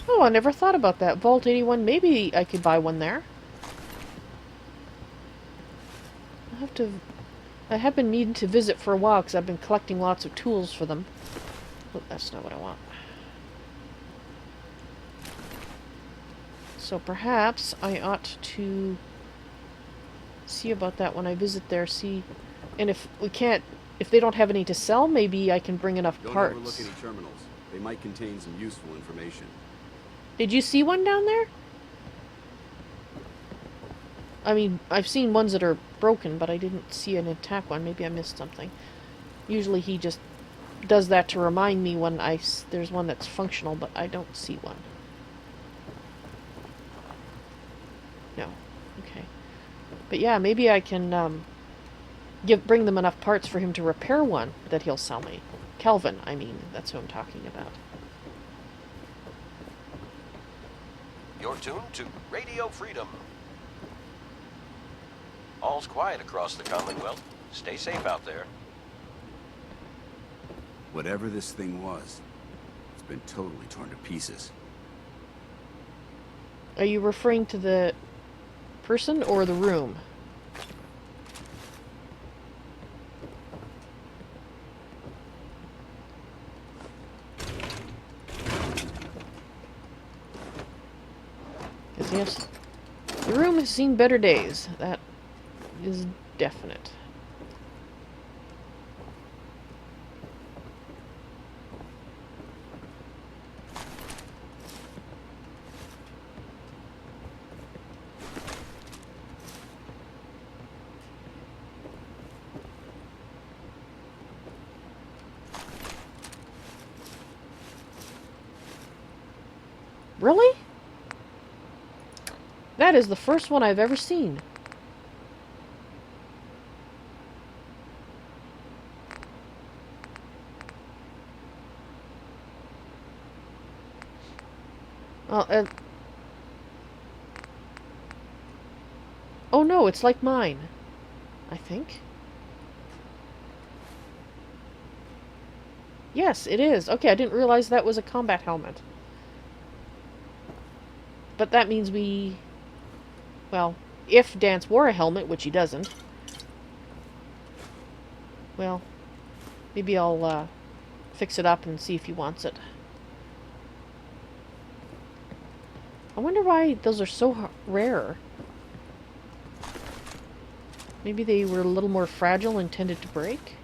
Oh, I never thought about that. Vault 81, maybe I could buy one there. I have been needing to visit for a while because I've been collecting lots of tools for them. Oh, that's not what I want. So perhaps I ought to see about that when I visit there, see And if we can't, if they don't have any to sell, maybe I can bring enough Don't parts. overlook any terminals. They might contain some useful information. Did you see one down there? I mean, I've seen ones that are broken, but I didn't see an attack one. Maybe I missed something. Usually he just does that to remind me when there's one that's functional, but I don't see one. No. Okay. But yeah, maybe I can bring them enough parts for him to repair one that he'll sell me. Kelvin, I mean, that's who I'm talking about. You're tuned to Radio Freedom. All's quiet across the Commonwealth. Stay safe out there. Whatever this thing was, it's been totally torn to pieces. Are you referring to the person or the room? Because yes, the room has seen better days. That is definite. Really? That is the first one I've ever seen. Well, oh no, it's like mine. I think. Yes, it is. Okay, I didn't realize that was a combat helmet. But that means we... Well, if Danse wore a helmet, which he doesn't... Well, maybe I'll fix it up and see if he wants it. I wonder why those are so rare. Maybe they were a little more fragile and tended to break?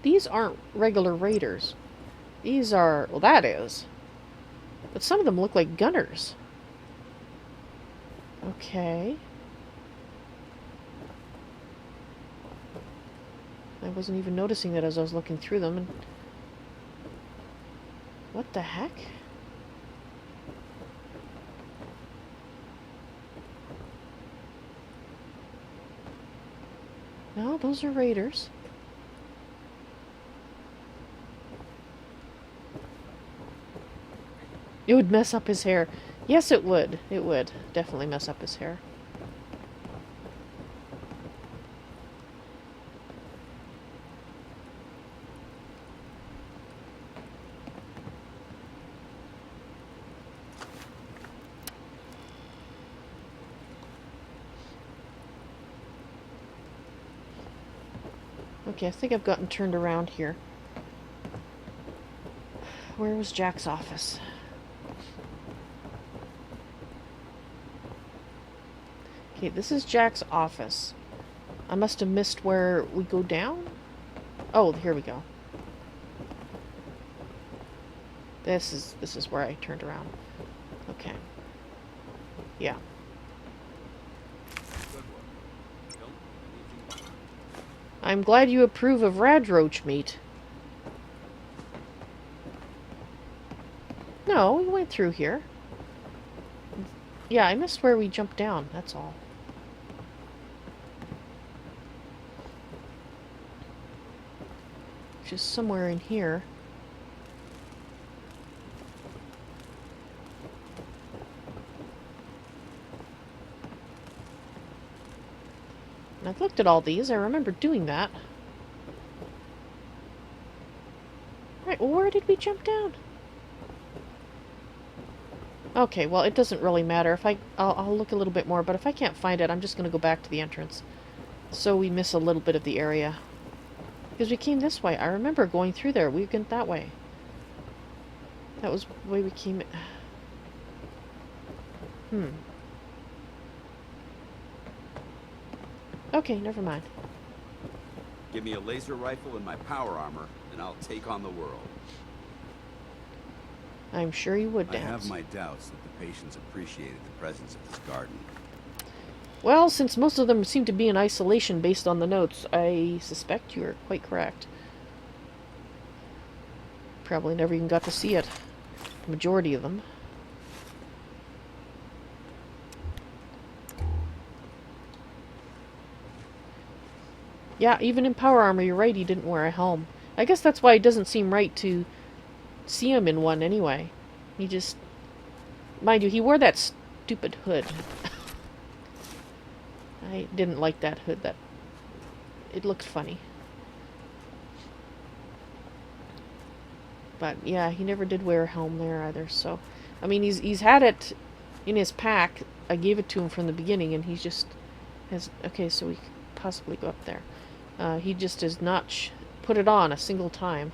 These aren't regular raiders. These are... Well, that is. But some of them look like gunners. Okay. I wasn't even noticing that as I was looking through them. And what the heck? No, those are raiders. It would mess up his hair. Yes, it would. It would definitely mess up his hair. Okay, I think I've gotten turned around here. Where was Jack's office? Okay, this is Jack's office. I must have missed where we go down? Oh, here we go. This is where I turned around. Okay. Yeah. I'm glad you approve of radroach meat. No, we went through here. Yeah, I missed where we jumped down, that's all. Just somewhere in here. And I've looked at all these. I remember doing that. Right, well, where did we jump down? Okay, well, it doesn't really matter. If I'll look a little bit more, but if I can't find it, I'm just going to go back to the entrance. So we miss a little bit of the area. Because we came this way. I remember going through there. We went that way. That was the way we came... Okay, never mind. Give me a laser rifle and my power armor, and I'll take on the world. I'm sure you would, I Danse. have my doubts that the patients appreciated the presence of this garden. Well, since most of them seem to be in isolation based on the notes, I suspect you are quite correct. Probably never even got to see it. The majority of them. Yeah, even in power armor, you're right, he didn't wear a helm. I guess that's why it doesn't seem right to see him in one anyway. He just... Mind you, he wore that stupid hood. I didn't like that hood. It looked funny. But yeah, he never did wear a helm there either, so... I mean, he's had it in his pack. I gave it to him from the beginning, and he just has... Okay, so we could possibly go up there. He just has not put it on a single time.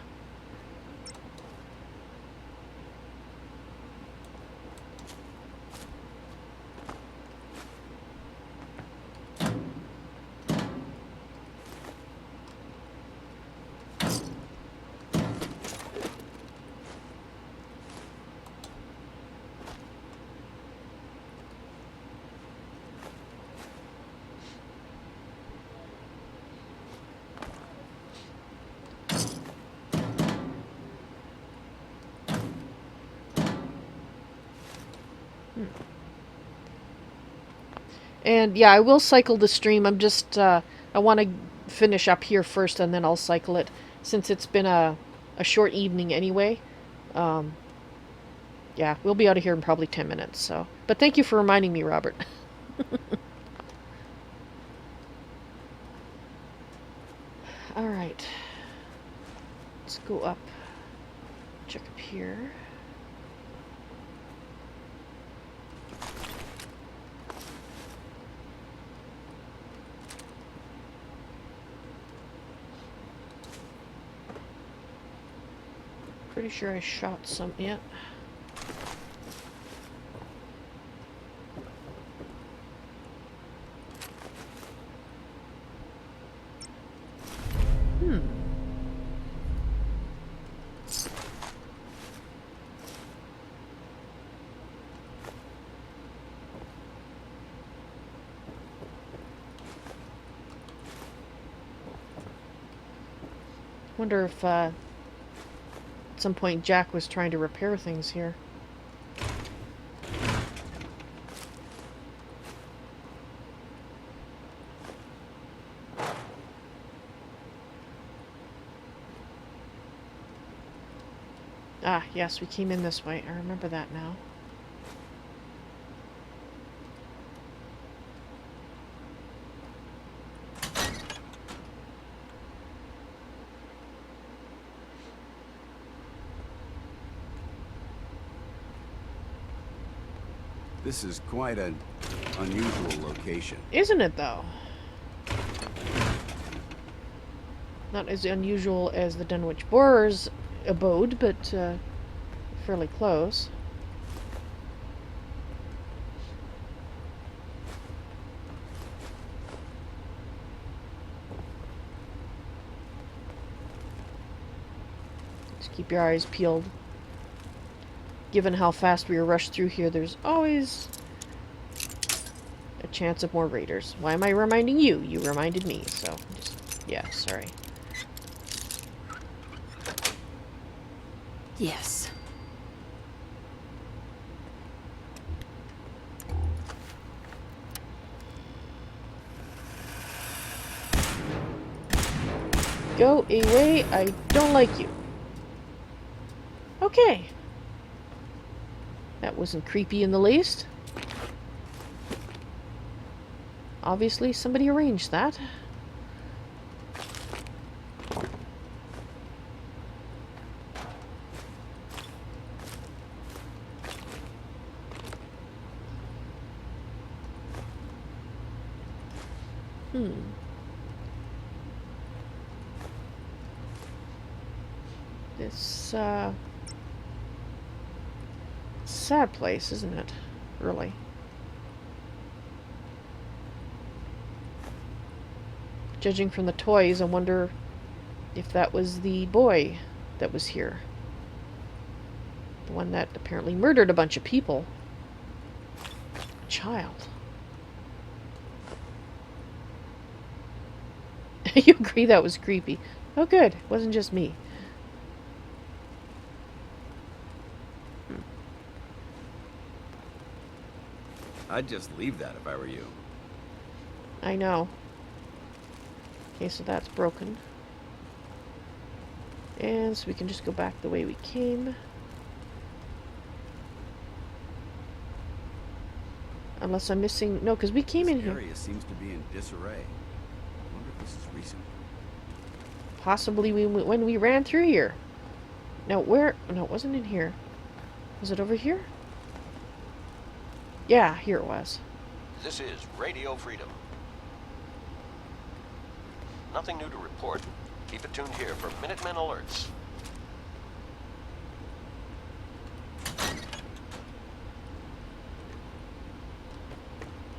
And yeah, I will cycle the stream. I'm just, I want to finish up here first and then I'll cycle it, since it's been a short evening anyway. Yeah, we'll be out of here in probably 10 minutes, so. But thank you for reminding me, Robert. Alright. Let's go up. Check up here. Pretty sure I shot some. Yeah. Wonder if at some point Jack was trying to repair things here. Ah, yes, we came in this way. I remember that now. This is quite an unusual location. Isn't it, though? Not as unusual as the Dunwich Borer's abode, but fairly close. Just keep your eyes peeled. Given how fast we were rushed through here, there's always a chance of more raiders. Why am I reminding you? You reminded me, so just, yeah, sorry. Yes. Go away, I don't like you. Okay. That wasn't creepy in the least. Obviously, somebody arranged that. This, sad place, isn't it? Really. Judging from the toys, I wonder if that was the boy that was here. The one that apparently murdered a bunch of people. Child. You agree that was creepy. Oh good, it wasn't just me. I'd just leave that if I were you. I know. Okay, so that's broken. And so we can just go back the way we came. Unless I'm missing... No, because we came in here. This area seems to be in disarray. I wonder if this is recent. Possibly when we ran through here. No, where... No, it wasn't in here. Was it over here? Yeah, here it was. This is Radio Freedom. Nothing new to report. Keep it tuned here for Minutemen alerts.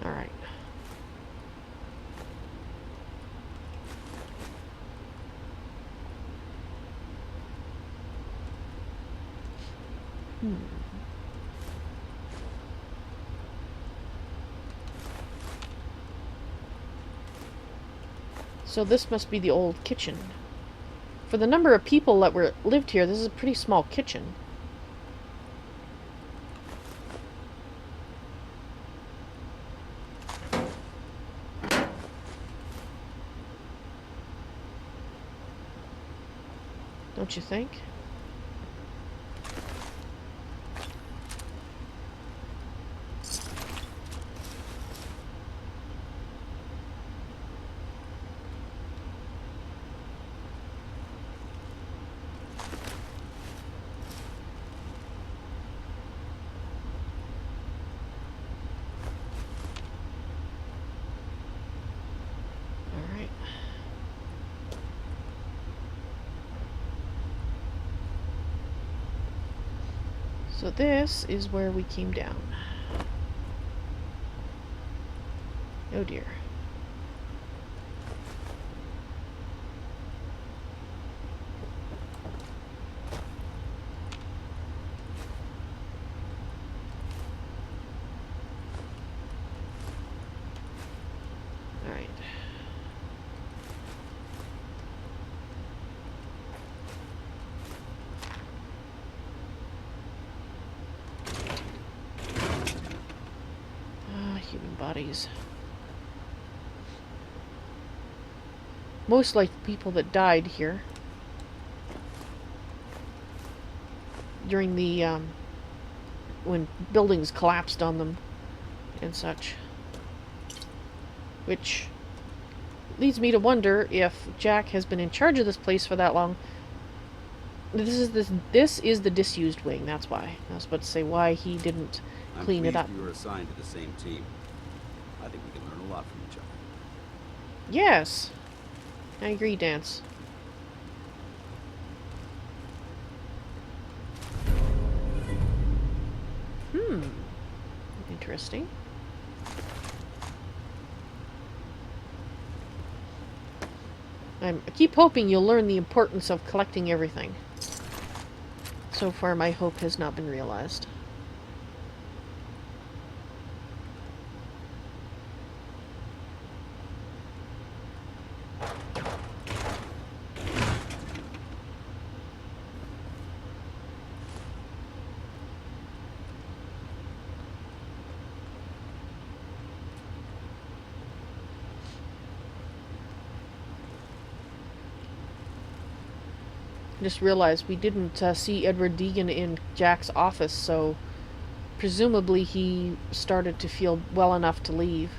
Alright. So this must be the old kitchen. For the number of people that lived here, this is a pretty small kitchen. Don't you think? So this is where we came down. Oh dear. All right. Human bodies. Most like people that died here during the when buildings collapsed on them and such, which leads me to wonder if Jack has been in charge of this place for that long. This is the disused wing. That's why I was about to say why he didn't clean it up. You were assigned to the same team. I think we can learn a lot from each other. Yes, I agree, Danse. Interesting. I keep hoping you'll learn the importance of collecting everything. So far, my hope has not been realized. Just realized we didn't see Edward Deegan in Jack's office, so presumably he started to feel well enough to leave.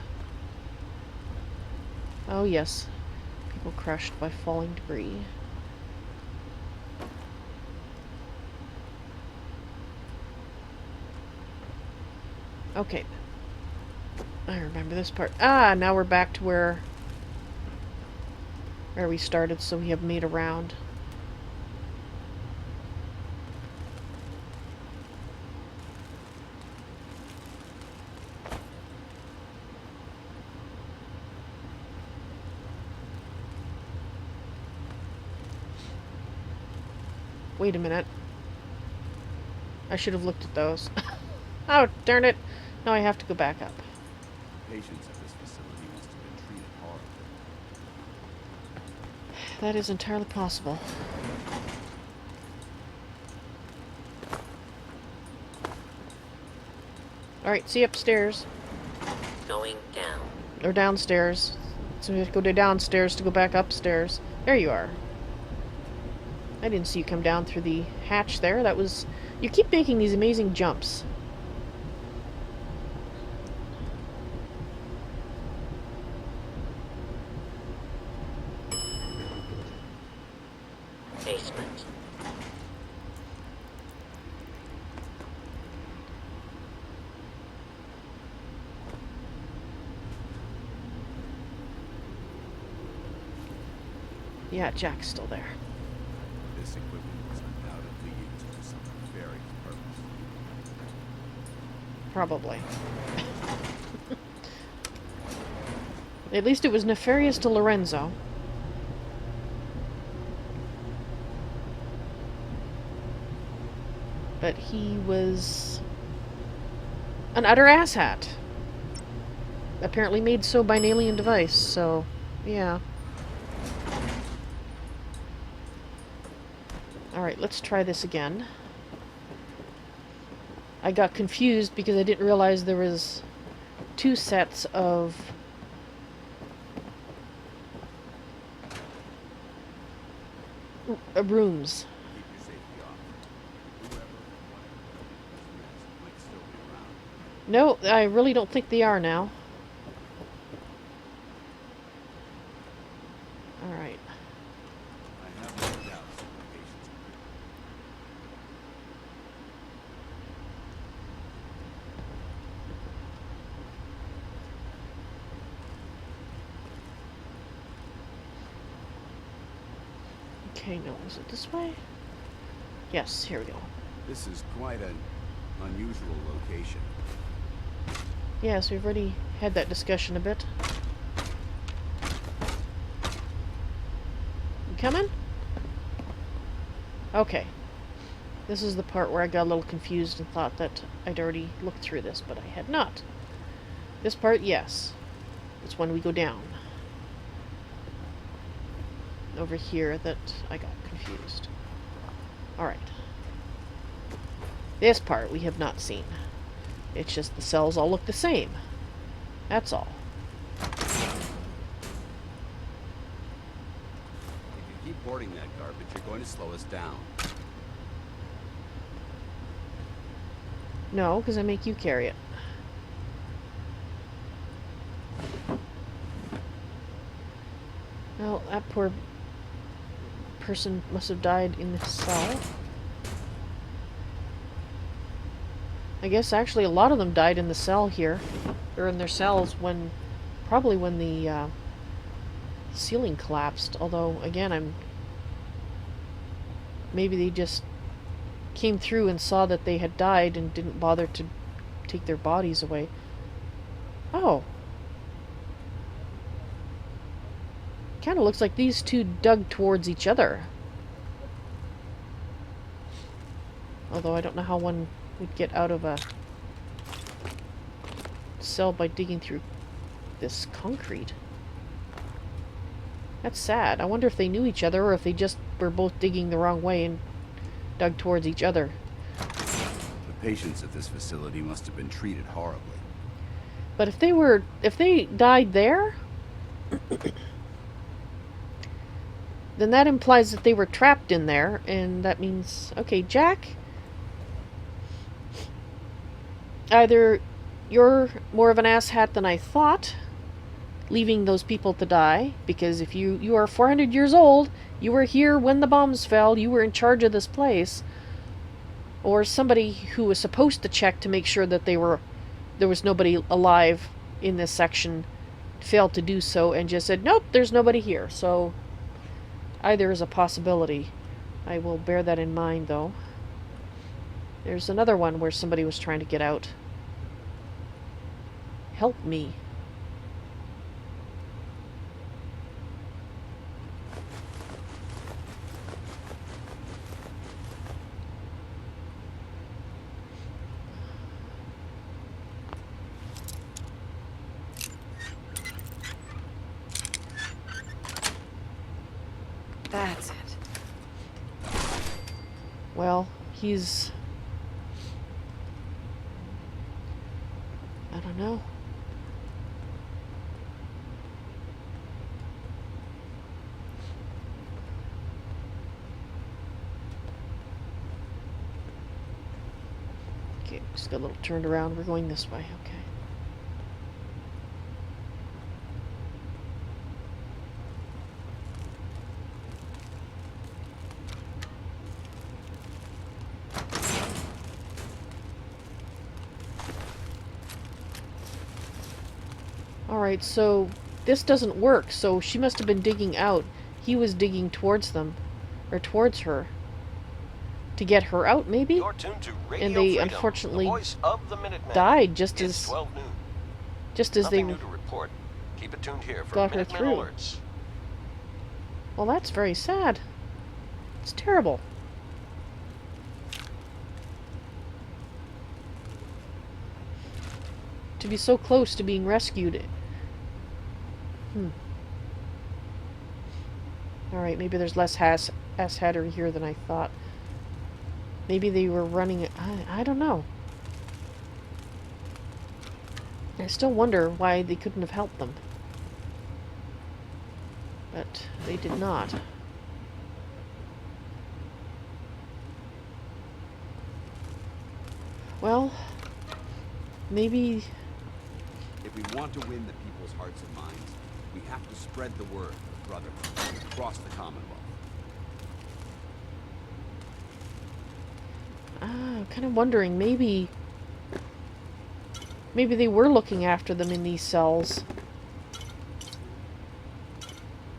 Oh yes, people crushed by falling debris. Okay, I remember this part. Ah, now we're back to where we started, so we have made a round. Wait a minute. I should have looked at those. Oh, darn it. Now I have to go back up. Patients at this facility must have been treated horribly. That is entirely possible. Alright, see you upstairs. Going down. Or downstairs. So we have to go to downstairs to go back upstairs. There you are. I didn't see you come down through the hatch there. That was... You keep making these amazing jumps. Basement. Yeah, Jack's still there. This equipment was undoubtedly used for some nefarious purpose. Probably. At least it was nefarious to Lorenzo. But he was an utter asshat. Apparently made so by an alien device, so yeah. Alright, let's try this again. I got confused because I didn't realize there was 2 sets of rooms. Keep your safety off. Whoever or whatever might still be around. No, I really don't think they are now. Alright. I have no doubts that the patients Okay, no, is it this way? Yes, here we go. This is quite an unusual location. Yes, we've already had that discussion a bit. You coming? Okay. This is the part where I got a little confused and thought that I'd already looked through this, but I had not. This part, yes. It's when we go down. Over here that I got confused. Alright. This part we have not seen. It's just the cells all look the same. That's all. If you keep boarding that garbage, you're going to slow us down. No, because I make you carry it. Well, that poor person must have died in the cell. I guess actually a lot of them died in the cell here. Or in their cells when... Probably when the ceiling collapsed. Although, again, maybe they just came through and saw that they had died and didn't bother to take their bodies away. Oh. Kind of looks like these two dug towards each other. Although I don't know how one would get out of a cell by digging through this concrete. That's sad. I wonder if they knew each other or if they just were both digging the wrong way and dug towards each other. The patients at this facility must have been treated horribly. But if they died there, then that implies that they were trapped in there, and that means, okay, Jack, either you're more of an asshat than I thought, leaving those people to die, because if you are 400 years old, you were here when the bombs fell, you were in charge of this place, or somebody who was supposed to check to make sure that there was nobody alive in this section failed to do so and just said, nope, there's nobody here. So either is a possibility. I will bear that in mind, though. There's another one where somebody was trying to get out. Help me. well, he's... I don't know. Okay, just got a little turned around. We're going this way, okay. Alright, so this doesn't work, so she must have been digging out. He was digging towards them, or towards her. To get her out, maybe? You're tuned to Radio And they Freedom, unfortunately the voice of the Minutemen. died just It's as 12 noon. just as Nothing they new to report. Keep it tuned here for got her Minutemen through. alerts. Well, that's very sad. It's terrible. To be so close to being rescued. Alright, maybe there's less asshattery here than I thought. Maybe they were running... I don't know. I still wonder why they couldn't have helped them. But they did not. Well, maybe... If we want to win the people's hearts and minds, we have to spread the word of brotherhood across the Commonwealth. I'm kind of wondering, maybe they were looking after them in these cells.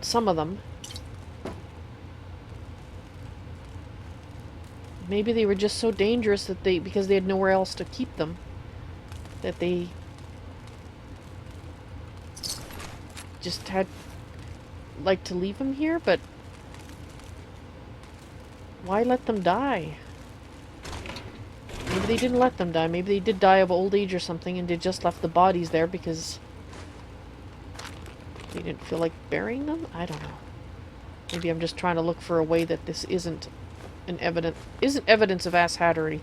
Some of them. Maybe they were just so dangerous that because they had nowhere else to keep them, that they just had like to leave them here, but why let them die? Maybe they didn't let them die. Maybe they did die of old age or something and they just left the bodies there because they didn't feel like burying them? I don't know. Maybe I'm just trying to look for a way that this isn't evidence of asshattery.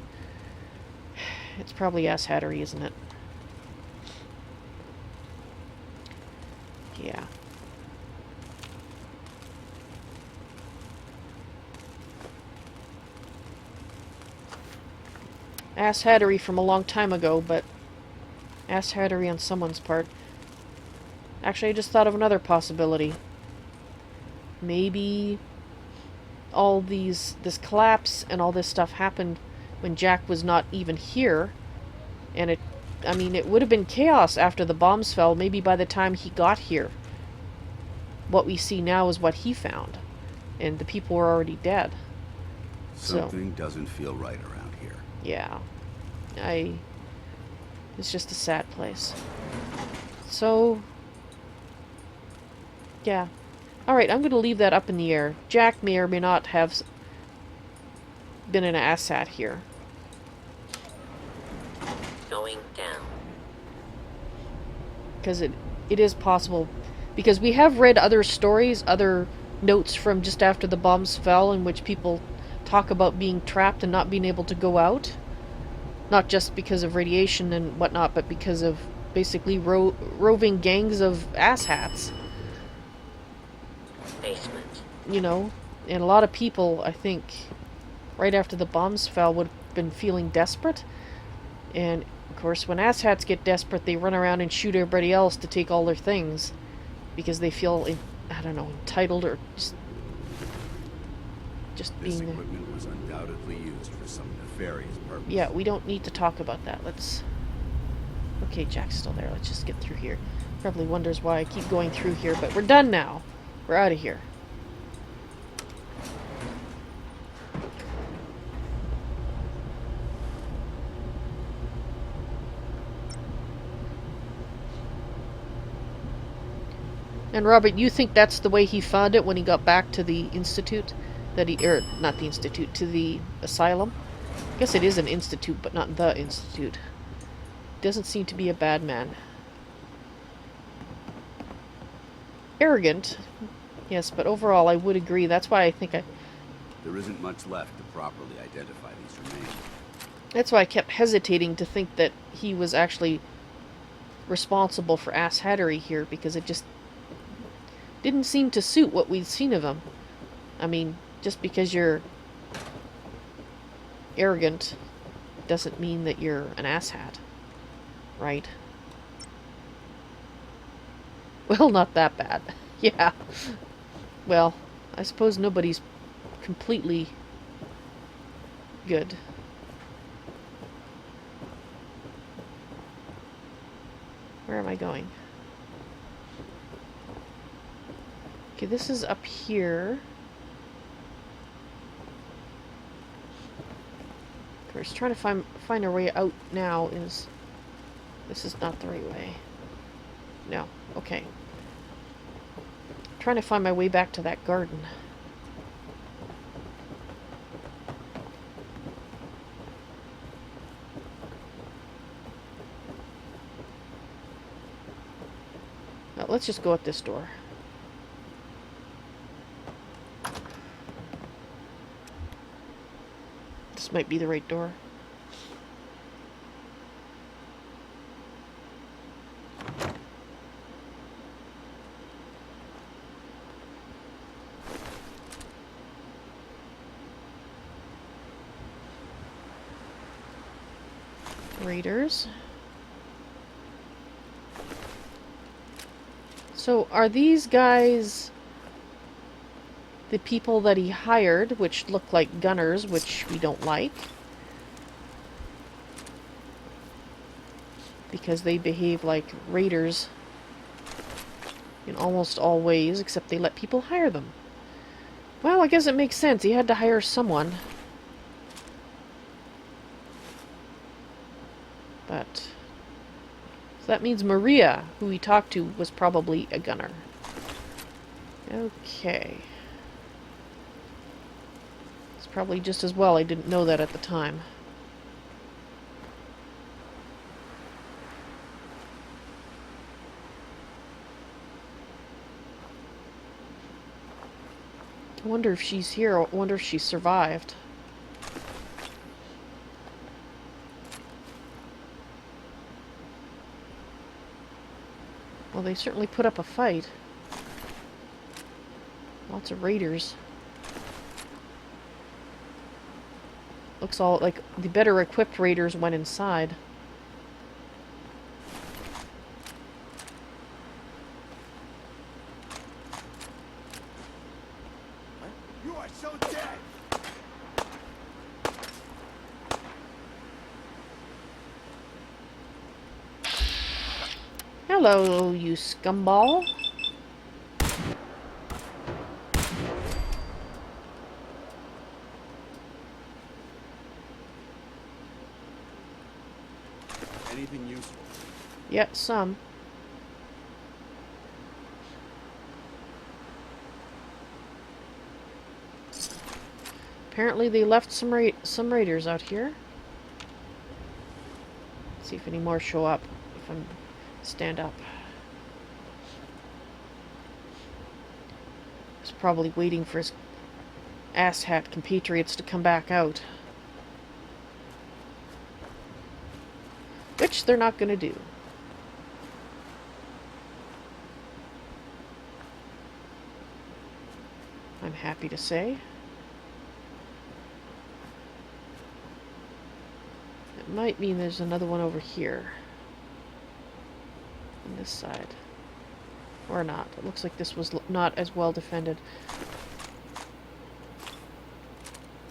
It's probably asshattery, isn't it? Yeah. Asshattery from a long time ago, but asshattery on someone's part. Actually, I just thought of another possibility. Maybe all this collapse and all this stuff happened when Jack was not even here, and it would have been chaos after the bombs fell. Maybe by the time he got here, what we see now is what he found, and the people were already dead. Something doesn't feel right around here. Yeah. It's just a sad place. So, yeah. Alright, I'm going to leave that up in the air. Jack may or may not have been an asshat here. Going down. Because it is possible. Because we have read other stories, other notes from just after the bombs fell, in which people talk about being trapped and not being able to go out. Not just because of radiation and whatnot, but because of basically roving gangs of asshats. Basement. You know, and a lot of people, I think, right after the bombs fell, would have been feeling desperate. And, of course, when asshats get desperate, they run around and shoot everybody else to take all their things. Because they feel, I don't know, entitled or just This being... equipment was undoubtedly used for some nefarious purpose. Yeah, we don't need to talk about that. Let's... Okay, Jack's still there. Let's just get through here. Probably wonders why I keep going through here, but we're done now. We're out of here. And Robert, you think that's the way he found it when he got back to the Institute? Not the Institute, to the Asylum? I guess it is an institute, but not the Institute. Doesn't seem to be a bad man. Arrogant, yes, but overall I would agree. That's why I think There isn't much left to properly identify these remains. That's why I kept hesitating to think that he was actually responsible for asshattery here, because it just didn't seem to suit what we'd seen of him. I mean, just because you're arrogant doesn't mean that you're an asshat, right? Well, not that bad. Yeah. Well, I suppose nobody's completely good. Where am I going? Okay, this is up here. Of course, trying to find our way out now is... This is not the right way. No. Okay. Trying to find my way back to that garden. Now, let's just go at this door. This might be the right door. Raiders. So, are these guys the people that he hired, which look like gunners, which we don't like? Because they behave like raiders in almost all ways, except they let people hire them. Well, I guess it makes sense. He had to hire someone. But... So that means Maria, who we talked to, was probably a gunner. Okay. It's probably just as well I didn't know that at the time. I wonder if she's here. I wonder if she survived. Well, they certainly put up a fight. Lots of raiders. Looks all like the better equipped raiders went inside. You are so dead! Hello, you scumball. Anything useful? Yeah, some. Apparently they left some raiders out here. Let's see if any more show up. If I'm stand up. He's probably waiting for his asshat compatriots to come back out. Which they're not going to do. I'm happy to say. It might mean there's another one over here. On this side. Or not. It looks like this was not as well defended.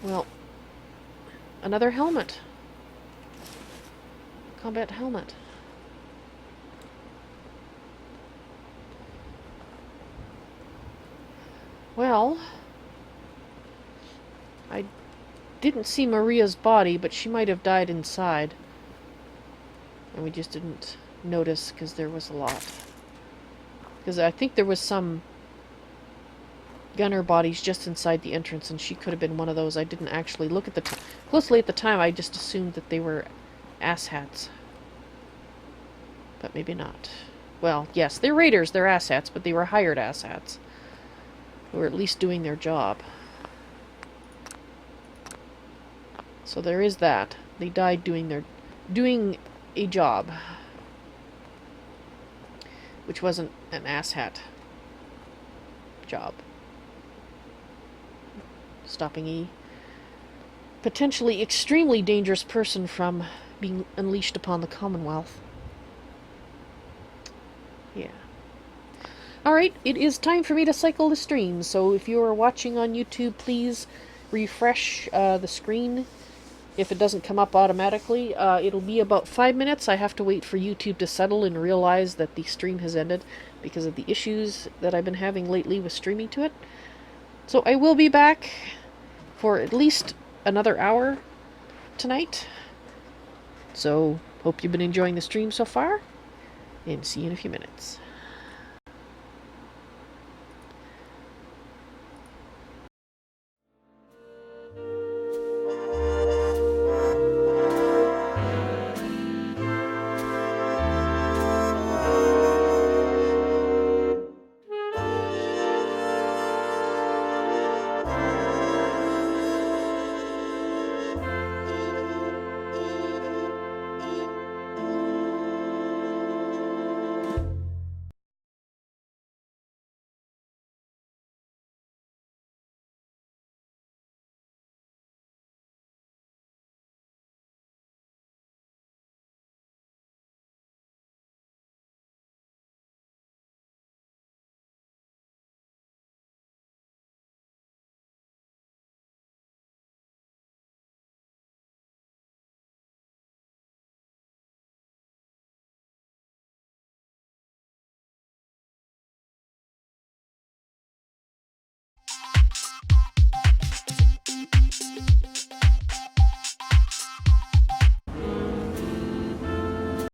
Well, another helmet. Combat helmet. Well, I didn't see Maria's body, but she might have died inside. And we just didn't notice because there was a lot. Because I think there was some gunner bodies just inside the entrance, and she could have been one of those. I didn't actually look at the closely at the time. I just assumed that they were asshats. But maybe not. Well, yes, they're raiders, they're asshats, but they were hired asshats. Who were at least doing their job. So there is that. They died doing a job, which wasn't an asshat job. Stopping a potentially extremely dangerous person from being unleashed upon the Commonwealth. Yeah. Alright, it is time for me to cycle the stream, so if you are watching on YouTube, please refresh the screen. If it doesn't come up automatically, it'll be about 5 minutes. I have to wait for YouTube to settle and realize that the stream has ended because of the issues that I've been having lately with streaming to it. So I will be back for at least another hour tonight. So, hope you've been enjoying the stream so far, and see you in a few minutes.